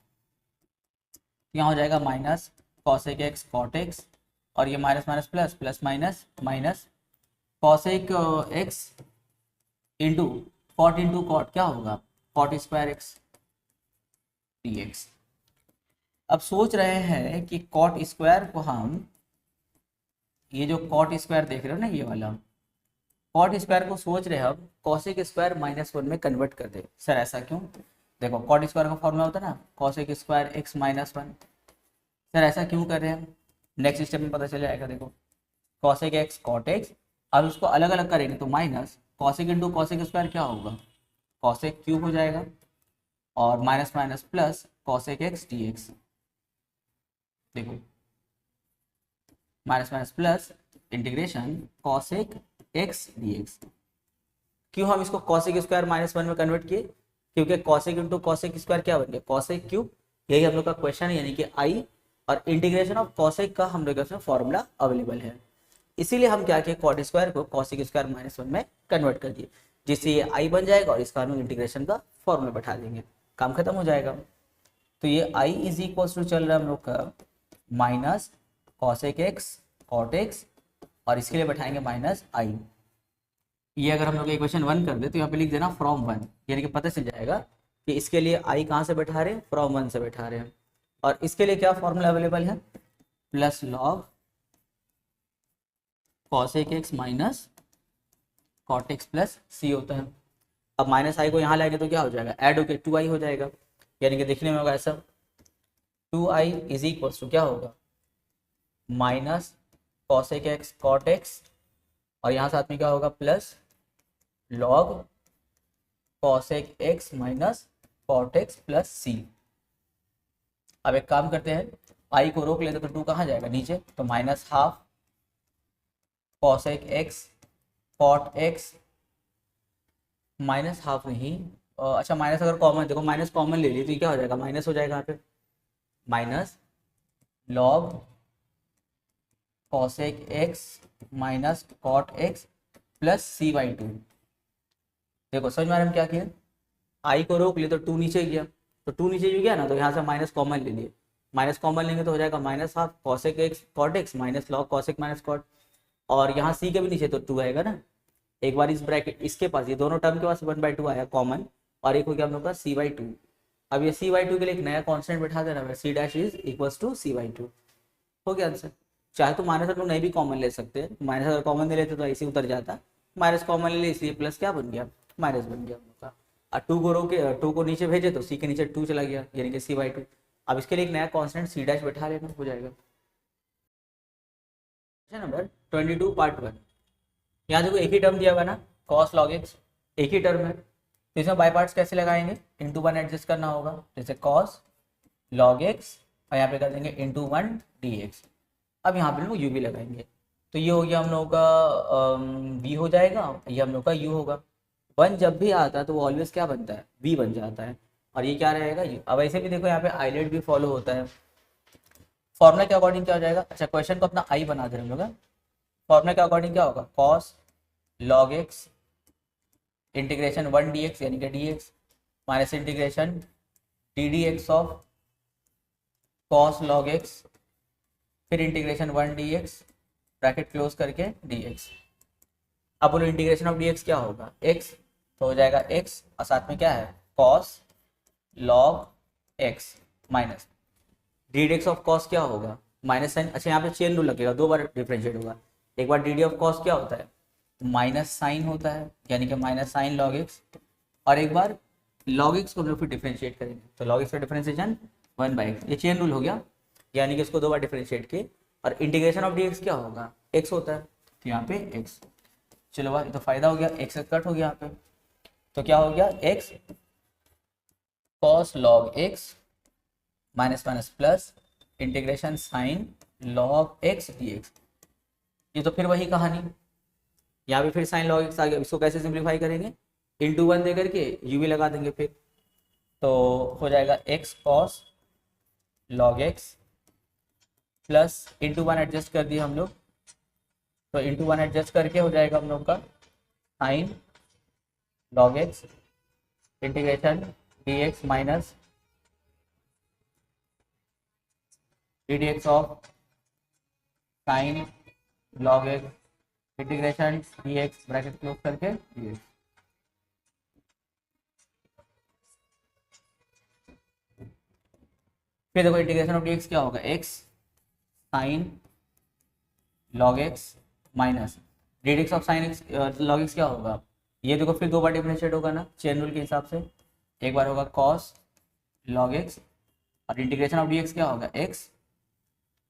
यहाँ हो जाएगा minus cosec x cot x, और ये minus minus plus, plus minus minus cosec X into cot into cot क्या होगा? Cot square X D X. अब सोच रहे हैं कि कॉट स्क्वायर को हम, ये जो कॉट स्क्वायर देख रहे हो ना ये वाला कॉट स्क्वायर को सोच रहे हैं हम कॉसेक स्क्वायर -1 में कन्वर्ट कर दे। सर ऐसा क्यों? देखो कॉट स्क्वायर का फॉर्मूला होता है ना कॉसेक स्क्वायर एक्स -1। सर ऐसा क्यों कर रहे हैं हम? नेक्स्ट स्टेप में पता चल जाएगा। देखो कॉसेक एक्स कॉट एक्स, अब इसको अलग अलग करेंगे तो minus cosec into cosec square क्या होगा? कॉसेक क्यूब हो जाएगा, और minus minus plus cosec X D X. देखो minus minus plus integration cosec X D X. क्यों हम इसको कॉसेक स्क्वायर -1 में कन्वर्ट किए? क्योंकि कॉसेक इंटू कॉसेक स्क्वायर क्या बन गया? Cosec cube. यही हम लोग का क्वेश्चन है, यानी कि आई, और इंटीग्रेशन ऑफ कॉसेक का हम लोग का फॉर्मूला अवेलेबल है। इसीलिए हम क्या किए, कॉट स्क्वायर को कॉसेक स्क्वायर -1 में कन्वर्ट कर दिए, जिससे ये आई बन जाएगा और इसका हम इंटीग्रेशन का फॉर्मूला बैठा देंगे, काम खत्म हो जाएगा। तो ये आई इज इक्वल टू चल रहा है हम लोग का minus cosec x cot x, और इसके लिए बैठाएंगे माइनस आई। ये अगर हम लोग इक्वेशन 1 कर दे तो यहाँ पे लिख देना फ्रॉम 1, यानी कि पता चल जाएगा कि इसके लिए आई कहाँ से बैठा रहे हैं? फ्रॉम 1 से बैठा रहे हैं। और इसके लिए क्या फॉर्मूला अवेलेबल है? Plus log cosec x minus cot x plus C होता है। अब माइनस आई को यहाँ लाएंगे तो क्या हो जाएगा? ऐड होकर 2i हो जाएगा, यानी कि देखने में होगा ऐसा 2i इज इक्वल टू क्या होगा? Minus cosec x cot x, और यहाँ साथ में क्या होगा? Plus log cosec x minus cot x plus C. अब एक काम करते हैं, आई को रोक लेते तो 2 कहाँ जाएगा? नीचे, तो minus half cosec x cot x, minus half नहीं, अच्छा माइनस अगर कॉमन, देखो माइनस कॉमन ले ली तो क्या हो जाएगा? माइनस हो जाएगा यहाँ पे, minus log cosec x minus cot x plus c by 2। देखो समझ में आ रहा है हम क्या किया? आई को रोक लिए तो 2 नीचे गया, तो 2 नीचे गया ना, तो यहाँ से माइनस कॉमन ले लिए, माइनस कॉमन लेंगे तो हो जाएगा minus half cosec x cot x minus log cosec minus cot, और यहाँ सी के भी नीचे तो 2 आएगा ना। एक बार इस ब्रैकेट इसके पास, ये दोनों टर्म के पास 1/2 आया कॉमन, और एक हो गया हम लोग का c/2। अब ये c/2 के लिए एक नया कॉन्स्टेंट बैठा देना, c dash is equal to c/2। हो गया आंसर। चाहे तो माइनस हम लोग नहीं भी कॉमन ले सकते हैं, माइनस अगर कॉमन ले लेते तो ऐसे उतर जाता, माइनस कॉमन ले लिए इसलिए प्लस क्या बन गया? माइनस बन गया हम लोग का। और 2 को रोके 2 को नीचे भेजे तो सी के नीचे 2 चला गया, यानी कि c/2। अब इसके लिए एक नया कॉन्स्टेंट सी डैश बैठा लेना, हो जाएगा। Number 22 part 1। यहाँ देखो एक ही टर्म दिया हुआ ना, कॉस लॉग एक्स, एक ही टर्म है, तो इसमें बाई पार्ट्स कैसे लगाएंगे? इंटू 1 एडजस्ट करना होगा, जैसे कॉस लॉग एक्स, और यहाँ पे कर देंगे इंटू 1 डी एक्स। अब यहाँ पे लोग यू भी लगाएंगे, तो ये हो गया हम लोग का v हो जाएगा, ये हम लोग का u होगा। 1 जब भी आता है तो वो ऑलवेज क्या बनता है? v बन जाता है, और ये क्या रहेगा? u। अब ऐसे भी देखो यहाँ पे आइलेट भी फॉलो होता है, फॉर्मूला के अकॉर्डिंग क्या हो जाएगा? अच्छा क्वेश्चन को अपना आई बना दे रहे हम लोग। फॉर्मूला के अकॉर्डिंग क्या होगा? Cos log X integration 1 D X, यानी कि D X minus integration D D x of cos log X, फिर integration 1 D x bracket close करके डी एक्स। अब बोलो इंटीग्रेशन ऑफ डी एक्स क्या होगा? एक्स, तो हो जाएगा एक्स, और साथ में क्या है? Cos log x minus d D x of cos क्या होगा? Minus sine. अच्छा यहाँ पे चेन रूल लगेगा, 2 बार डिफरेंशिएट होगा। एक बार डी डी ऑफ कॉस क्या होता है? माइनस साइन होता है, यानी कि माइनस साइन लॉग एक्स, और एक बार लॉग एक्स को हम लोग फिर डिफरेंशिएट करेंगे, तो लॉग एक्स का डिफरेंशिएशन 1/x, ये चेन रूल हो गया, यानी कि इसको 2 बार डिफरेंशिएट किए और इंटीग्रेशन ऑफ dx क्या होगा, x होता है, तो यहाँ पे x। चलो भाई, तो फायदा हो गया, x कट हो गया यहाँ पे, तो क्या हो गया, x cos log x minus minus plus integration sine log x dx। ये तो फिर वही कहानी, यहाँ पे फिर साइन log x आ गया। इसको कैसे सिंप्लीफाई करेंगे, इंटू 1 दे करके u भी लगा देंगे फिर, तो हो जाएगा x cos log x plus into 1 adjust कर दिया हम लोग, तो इंटू 1 एडजस्ट करके हो जाएगा हम लोग का sine log x integration dx minus ddx of sine log x integration dx bracket close करके dx। फिर देखो इंटीग्रेशन ऑफ dx क्या होगा, x sine log x minus ddx of sine x log x क्या होगा, ये देखो फिर दो बार डिफरेंशिएट होगा ना चेन रूल के हिसाब से, एक बार होगा cos log x और इंटीग्रेशन ऑफ dx क्या होगा x,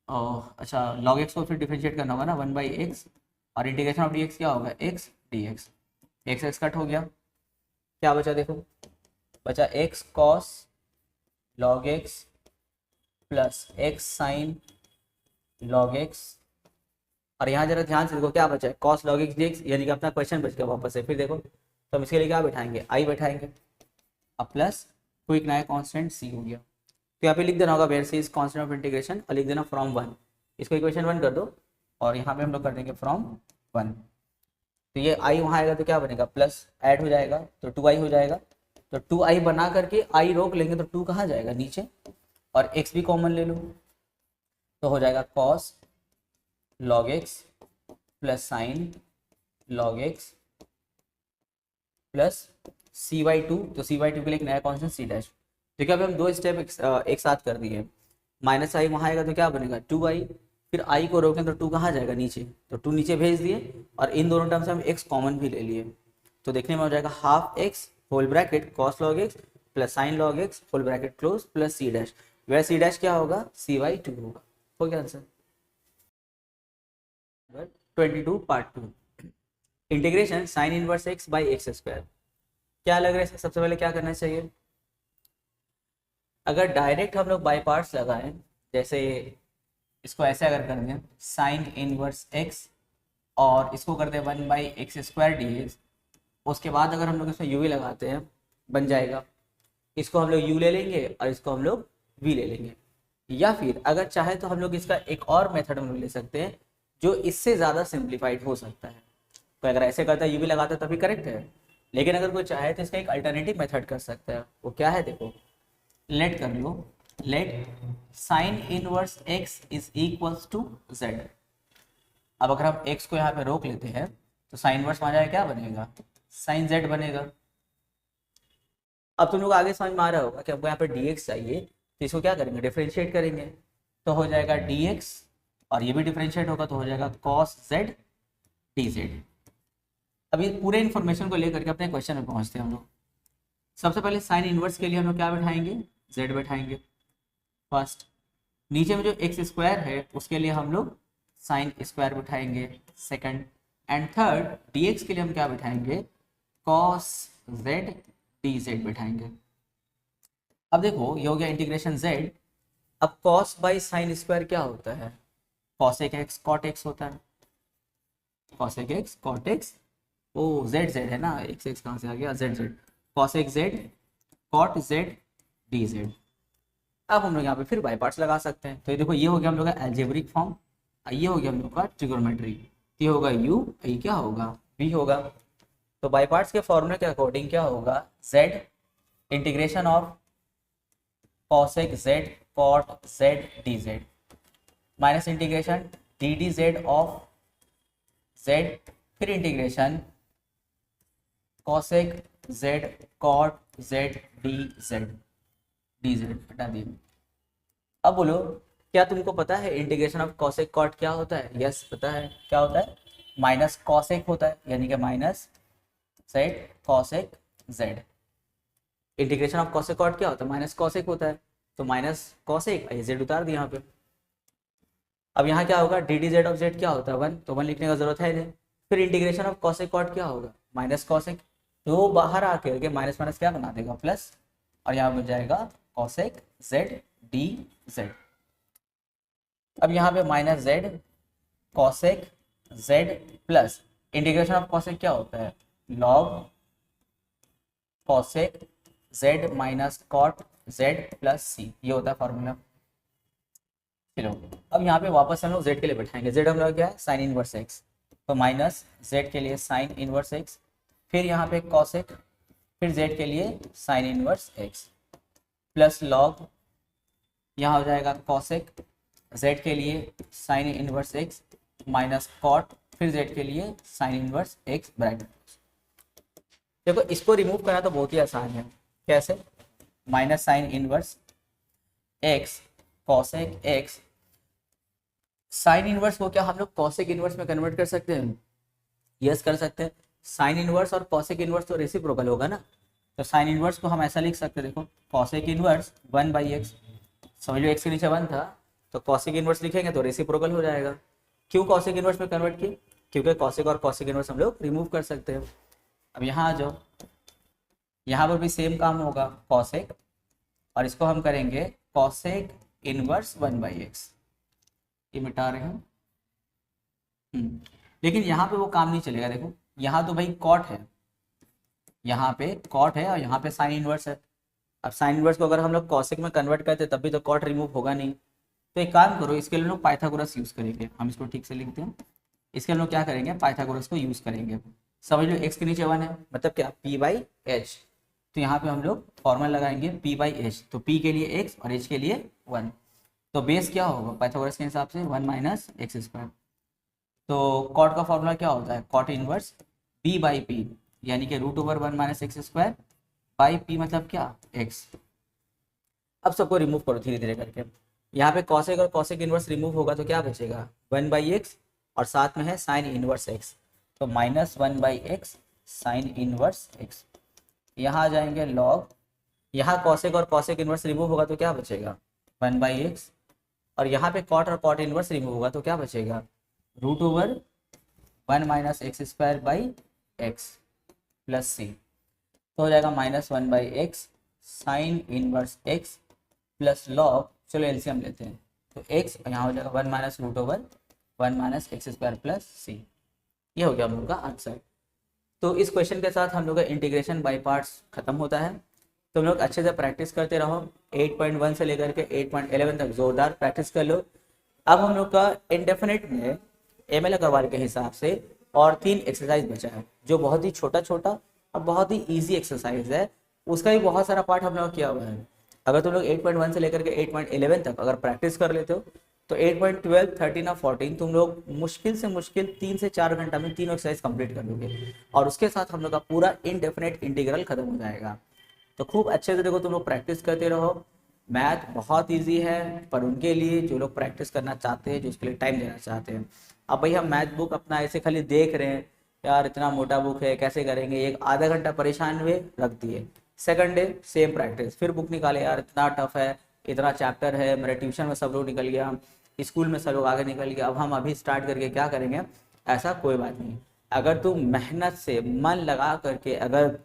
अच्छा log x को फिर डिफरेंशिएट करना होगा ना 1/x और इंटीग्रेशन ऑफ dx क्या होगा x dx। x कट हो गया, क्या बचा देखो, बचा x cos log x plus x sine log x, और यहाँ जरा ध्यान से देखो क्या बचा है, cos log x dx, यानी कि अपना क्वेश्चन बच गया वापस से। फिर देखो तो हम इसके लिए क्या बैठाएंगे, i बैठाएंगे, अब प्लस कोई नया कांस्टेंट c हो गया, तो यहाँ पे लिख देना होगा where c is constant of integration और लिख देना फ्रॉम 1, इसको इक्वेशन 1 कर दो और यहाँ पे हम लोग कर देंगे फ्रॉम 1। तो ये i वहाँ आएगा तो क्या बनेगा, प्लस ऐड हो जाएगा तो 2i हो जाएगा, तो 2i बना करके i रोक लेंगे तो 2 कहाँ जाएगा नीचे, और x भी कॉमन ले लो, तो हो जाएगा cos log x प्लस sine log x plus c/2, तो c/2 के लिए एक नया कॉन्स्टेंट c डैश। देखिए अभी हम दो स्टेप एक साथ कर दिए, माइनस आई वहाँ आएगा तो क्या बनेगा 2i, फिर i को रोकें तो 2 कहाँ जाएगा नीचे, तो 2 नीचे भेज दिए और इन दोनों टर्म से हम x कॉमन भी ले लिए, तो देखने में हो जाएगा half x whole bracket cos log x प्लस sine log x whole bracket close plus c dash, वह c डैश क्या होगा c/2 होगा। हो गया answer. 22 part 2 integration sine inverse x by x square. क्या लग रहा है, सबसे पहले क्या करना चाहिए, अगर डायरेक्ट हम लोग बाई पार्ट्स लगाएं, जैसे इसको ऐसे अगर कर दें साइन इनवर्स x और इसको कर दें 1/x² dx, उसके बाद अगर हम लोग इसमें u भी लगाते हैं बन जाएगा, इसको हम लोग u ले लेंगे और इसको हम लोग v ले लेंगे, या फिर अगर चाहे तो हम लोग इसका एक और मेथड हम लोग ले सकते हैं जो इससे ज़्यादा सिंप्लीफाइड हो सकता है। तो अगर ऐसे करता है u भी लगाता है तभी करेक्ट है, लेकिन अगर कोई चाहे तो इसका एक अल्टरनेटिव मेथड कर सकता है, वो क्या है देखो, लेट कर लो, let sine inverse x is equals to z। अब अगर हम x को यहाँ पे रोक लेते हैं तो साइन इनवर्स में जाएगा क्या बनेगा, साइन z बनेगा। अब तुम लोग आगे समझ में आ रहा होगा कि हमको यहाँ पे dx चाहिए, तो इसको क्या करेंगे, डिफरेंशिएट करेंगे, तो हो जाएगा dx और ये भी डिफरेंशिएट होगा तो हो जाएगा cos z dz। अब ये पूरे इन्फॉर्मेशन को लेकर के अपने क्वेश्चन में पहुंचते हैं हम लोग। सबसे पहले साइन इनवर्स के लिए हम लोग क्या बैठाएंगे, z बैठाएंगे फर्स्ट, नीचे में जो एक्स स्क्वायर है उसके लिए हम लोग साइन स्क्वायर बैठाएंगे सेकंड, एंड थर्ड dx के लिए हम क्या बैठाएंगे, cos z dz बैठाएंगे। अब देखो ये हो गया इंटीग्रेशन z। अब cos बाई साइन स्क्वायर क्या होता है, cosec x cot x होता है, cosec x cot x, ओ z है ना, x कहाँ से आ गया, z cosec z cot z dz। अब हम लोग यहाँ पे फिर बाई पार्ट्स लगा सकते हैं, तो ये देखो ये हो गया हम लोग का एल्जेब्रिक फॉर्म, ये हो गया हम लोग का ट्रिगोनोमेट्री, ये होगा u, ये क्या होगा v होगा। तो बाई पार्ट्स के फॉर्मूले के अकॉर्डिंग क्या होगा, z integration of cosec z cot z dz minus integration ddz of z, फिर integration cosec z cot z dz हटा दिए। अब बोलो क्या तुमको पता है इंटीग्रेशन ऑफ cosec cot क्या होता है, यस पता है क्या होता है, माइनस cosec होता है, यानी कि minus z cosec z। Integration of cosec cot क्या होता है, माइनस cosec होता है, तो माइनस cosec, ये z उतार दिया यहाँ पे, अब यहाँ क्या होगा, D d z of Z क्या होता है 1, तो 1 लिखने का जरूरत है नहीं। फिर इंटीग्रेशन ऑफ कॉसेक कॉट क्या होगा, माइनस कॉसेक, तो बाहर आके के माइनस माइनस क्या बना देगा प्लस, और यहाँ बन जाएगा कॉसेक जेड डी जेड। अब यहाँ पे minus z cosec z plus integration of cosec क्या होता है, log cosec z minus cot z plus c, ये होता है फॉर्मूला। चलो अब यहाँ पे वापस हम लोग जेड के लिए बैठाएंगे, जेड हम लोग क्या है साइन इनवर्स एक्स, तो माइनस जेड के लिए साइन इनवर्स एक्स, फिर यहाँ पे कॉसेक, फिर जेड के लिए sine inverse x plus log, यहाँ हो जाएगा कॉसेक जेड के लिए sine inverse x minus cot, फिर जेड के लिए साइन इनवर्स एक्स ब्रैकेट। देखो इसको रिमूव करना तो बहुत ही आसान है, कैसे, minus sign inverse x cosec x, sine inverse को क्या हम लोग कॉसेक इनवर्स में कन्वर्ट कर सकते हैं, यस कर सकते हैं। साइन इनवर्स और कॉसेक इनवर्स तो रेसिप्रोकल होगा ना, तो साइन इनवर्स को हम ऐसा लिख सकते हैं, देखो कॉसेक इनवर्स 1/x, समझ लो x के नीचे 1 था तो कॉसेक इनवर्स लिखेंगे तो रेसिप्रोकल हो जाएगा। क्यों कॉसेक इनवर्स में कन्वर्ट किए, क्योंकि कॉसेक और कॉसेक इनवर्स हम लोग रिमूव कर सकते हैं। अब यहाँ आ जाओ, यहाँ पर भी सेम काम होगा कॉसेक, और इसको हम करेंगे कॉसेक इनवर्स 1/x, ये मिटा रहे हैं। लेकिन यहाँ पे वो काम नहीं चलेगा, देखो यहाँ तो भाई कॉट है, यहाँ पे कॉट है और यहाँ पे साइन इनवर्स है। अब साइन इनवर्स को अगर हम लोग कॉसेक में कन्वर्ट करते तब भी तो कॉट रिमूव होगा नहीं, तो एक काम करो, इसके लिए लोग पाइथागोरस यूज करेंगे, हम इसको ठीक से लिखते हैं। इसके लिए लोग क्या करेंगे, पाइथागोरस को यूज करेंगे। समझ लो x के नीचे 1 है, मतलब क्या p/h, तो यहाँ पे हम लोग फॉर्मूला लगाएंगे p/h, तो p के लिए x और h के लिए 1, तो बेस क्या होगा पाइथागोरस के हिसाब से 1 - x²। तो कॉट का फॉर्मूला क्या होता है, कॉट इनवर्स b/p, यानी कि √1 - x² बाई p, मतलब क्या x। अब सबको रिमूव करो धीरे धीरे करके, यहाँ पे कॉसेक और कॉसेक इनवर्स रिमूव होगा तो क्या बचेगा 1/x, और साथ में है साइन इनवर्स x, तो -1/x साइन इनवर्स x। यहाँ आ जाएंगे लॉग, यहाँ कॉसेक और कॉसेक इनवर्स रिमूव होगा तो क्या बचेगा 1/x, और यहाँ पे कॉट और कॉट इनवर्स रिमूव होगा तो क्या बचेगा √1 - x² x प्लस सी, तो हो जाएगा -1/x sign inverse x plus log, चलो एलसीएम लेते हैं, तो x यहाँ हो जाएगा 1 - √1 - x² प्लस सी, ये हो गया हम लोग का आंसर। तो इस क्वेश्चन के साथ हम लोग का इंटीग्रेशन बाय पार्ट्स खत्म होता है। तुम लोग अच्छे से प्रैक्टिस करते रहो, 8.1 से लेकर के 8.11 तक जोरदार प्रैक्टिस कर लो। अब हम लोग का इंडेफिनिट में एमएल अग्रवाल के हिसाब से और 3 एक्सरसाइज बचा है, जो बहुत ही छोटा छोटा और बहुत ही इजी एक्सरसाइज है, उसका भी बहुत सारा पार्ट हम लोग किया हुआ है। अगर तुम लोग 8.1 से लेकर के 8.11 तक अगर प्रैक्टिस कर लेते हो तो 8.12, 13 और 14 तुम लोग मुश्किल से मुश्किल 3 से 4 घंटा में तीनों एक्सरसाइज कंप्लीट कर लोगे, और उसके साथ हम लोग का पूरा इनडेफिनेट इंटीग्रल खत्म हो जाएगा। तो खूब अच्छे से देखो, तुम लोग प्रैक्टिस करते रहो। मैथ बहुत ईजी है, पर उनके लिए जो लोग प्रैक्टिस करना चाहते हैं, जो उसके लिए टाइम देना चाहते हैं। अब भाई हम मैथ बुक अपना ऐसे खाली देख रहे हैं, यार इतना मोटा बुक है कैसे करेंगे, एक आधा घंटा परेशान हुए रख दिए, सेकंड डे सेम प्रैक्टिस, फिर बुक निकाले, यार इतना टफ है, इतना चैप्टर है, मेरे ट्यूशन में सब लोग निकल गया, स्कूल में सब लोग आगे निकल गया, अब हम अभी स्टार्ट करके क्या करेंगे। ऐसा कोई बात नहीं, अगर तुम मेहनत से मन लगा करके अगर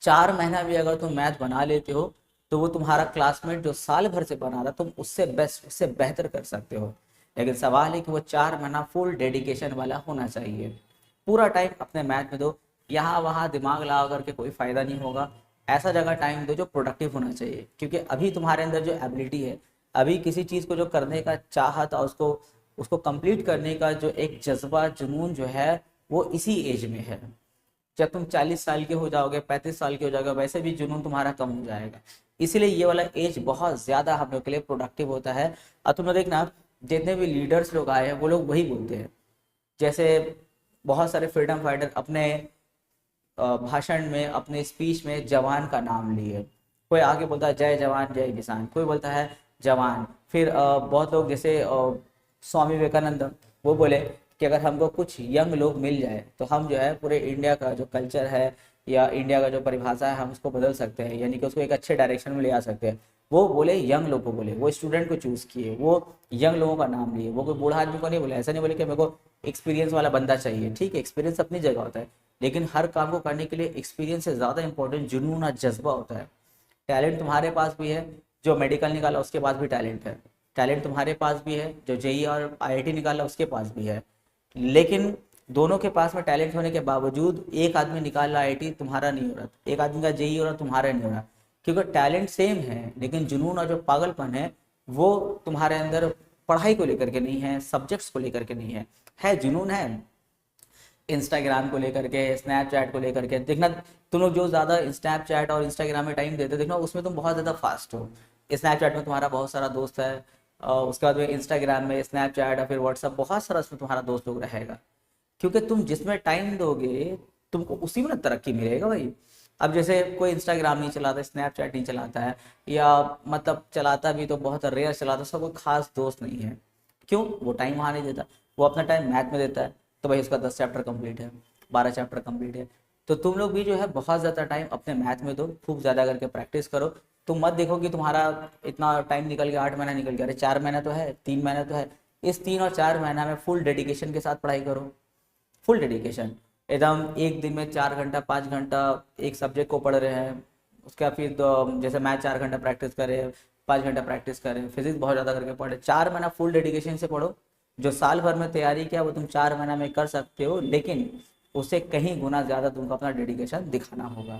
4 महीना भी अगर तुम मैथ बना लेते हो तो वो तुम्हारा क्लासमेट जो साल भर से बना रहा तुम उससे बेस्ट, उससे बेहतर कर सकते हो। लेकिन सवाल है कि वो 4 महीना फुल डेडिकेशन वाला होना चाहिए, पूरा टाइम अपने मैथ में दो, यहाँ वहाँ दिमाग लगा करके कोई फायदा नहीं होगा। ऐसा जगह टाइम दो जो प्रोडक्टिव होना चाहिए, क्योंकि अभी तुम्हारे अंदर जो एबिलिटी है, अभी किसी चीज़ को जो करने का चाहत और उसको कंप्लीट करने का जो एक जज्बा जुनून जो है वो इसी एज में है। जब तुम 40 साल के हो जाओगे, 35 साल के हो जाओगे, वैसे भी जुनून तुम्हारा कम हो जाएगा। इसीलिए ये वाला एज बहुत ज़्यादा हम लोग के लिए प्रोडक्टिव होता है। और तुम लोग देखना, जितने भी लीडर्स लोग आए हैं वो लोग वही बोलते हैं। जैसे बहुत सारे फ्रीडम फाइटर अपने भाषण में, अपने स्पीच में जवान का नाम लिए, कोई आगे बोलता है जय जवान जय किसान, कोई बोलता है जवान। फिर बहुत लोग जैसे स्वामी विवेकानंद, वो बोले कि अगर हमको कुछ यंग लोग मिल जाए तो हम जो है पूरे इंडिया का जो कल्चर है या इंडिया का जो परिभाषा है हम उसको बदल सकते हैं, यानी कि उसको एक अच्छे डायरेक्शन में ले आ सकते हैं। वो बोले यंग लोग को बोले, वो स्टूडेंट को चूज किए, वो यंग लोगों का नाम लिए, वो कोई बूढ़ा आदमी को नहीं बोले। ऐसा नहीं बोले कि मेरे को एक्सपीरियंस वाला बंदा चाहिए, ठीक है एक्सपीरियंस अपनी जगह होता है, लेकिन हर काम को करने के लिए एक्सपीरियंस से ज़्यादा इंपॉर्टेंट जुनून और जज्बा होता है। टैलेंट तुम्हारे पास भी है, जो मेडिकल निकाला उसके पास भी टैलेंट है, टैलेंट तुम्हारे पास भी है, जो जेई और आईआईटी निकाला उसके पास भी है, लेकिन दोनों के पास में टैलेंट होने के बावजूद एक आदमी निकाल रहा आईआईटी, तुम्हारा नहीं हो रहा, एक आदमी का जेई हो रहा, तुम्हारा नहीं हो रहा, क्योंकि टैलेंट सेम है, लेकिन जुनून और जो पागलपन है वो तुम्हारे अंदर पढ़ाई को लेकर के नहीं है, सब्जेक्ट्स को लेकर के नहीं है जुनून है इंस्टाग्राम को लेकर के, स्नैपचैट को लेकर के। देखना तुम लोग जो ज़्यादा स्नैपचैट और इंस्टाग्राम में टाइम देते हो, देखना उसमें तुम बहुत ज़्यादा फास्ट हो। स्नैपचैट में तुम्हारा बहुत सारा दोस्त है, उसके बाद में इंस्टाग्राम में, स्नैपचैट और फिर व्हाट्सअप, बहुत सारा उसमें तुम्हारा दोस्त लोग रहेगा, क्योंकि तुम जिसमें टाइम दोगे तुमको उसी में तरक्की मिलेगा भाई। अब जैसे कोई इंस्टाग्राम नहीं चलाता, स्नैपचैट नहीं चलाता है, या मतलब चलाता भी तो बहुत रेयर चलाता, उसका कोई खास दोस्त नहीं है, क्यों? वो टाइम वहाँ नहीं देता, वो अपना टाइम मैथ में देता है, तो भाई उसका 10 चैप्टर कंप्लीट है, 12 चैप्टर कंप्लीट है। तो तुम लोग भी जो है बहुत ज़्यादा टाइम अपने मैथ में दो, खूब ज़्यादा करके प्रैक्टिस करो। तुम मत देखो कि तुम्हारा इतना टाइम निकल गया, 8 महीना निकल गया, अरे 4 महीना तो है, 3 महीना तो है, इस 3 और 4 महीना में फुल डेडिकेशन के साथ पढ़ाई करो, फुल डेडिकेशन एकदम। एक दिन में 4 घंटा 5 घंटा एक सब्जेक्ट को पढ़ रहे हैं, उसका फिर तो जैसे मैथ 4 घंटा प्रैक्टिस करें, 5 घंटा प्रैक्टिस करें, फिजिक्स बहुत ज़्यादा करके पढ़े, 4 महीना फुल डेडिकेशन से पढ़ो। जो साल भर में तैयारी किया वो तुम 4 महीना में कर सकते हो, लेकिन उससे कहीं गुना ज़्यादा तुमको अपना डेडिकेशन दिखाना होगा।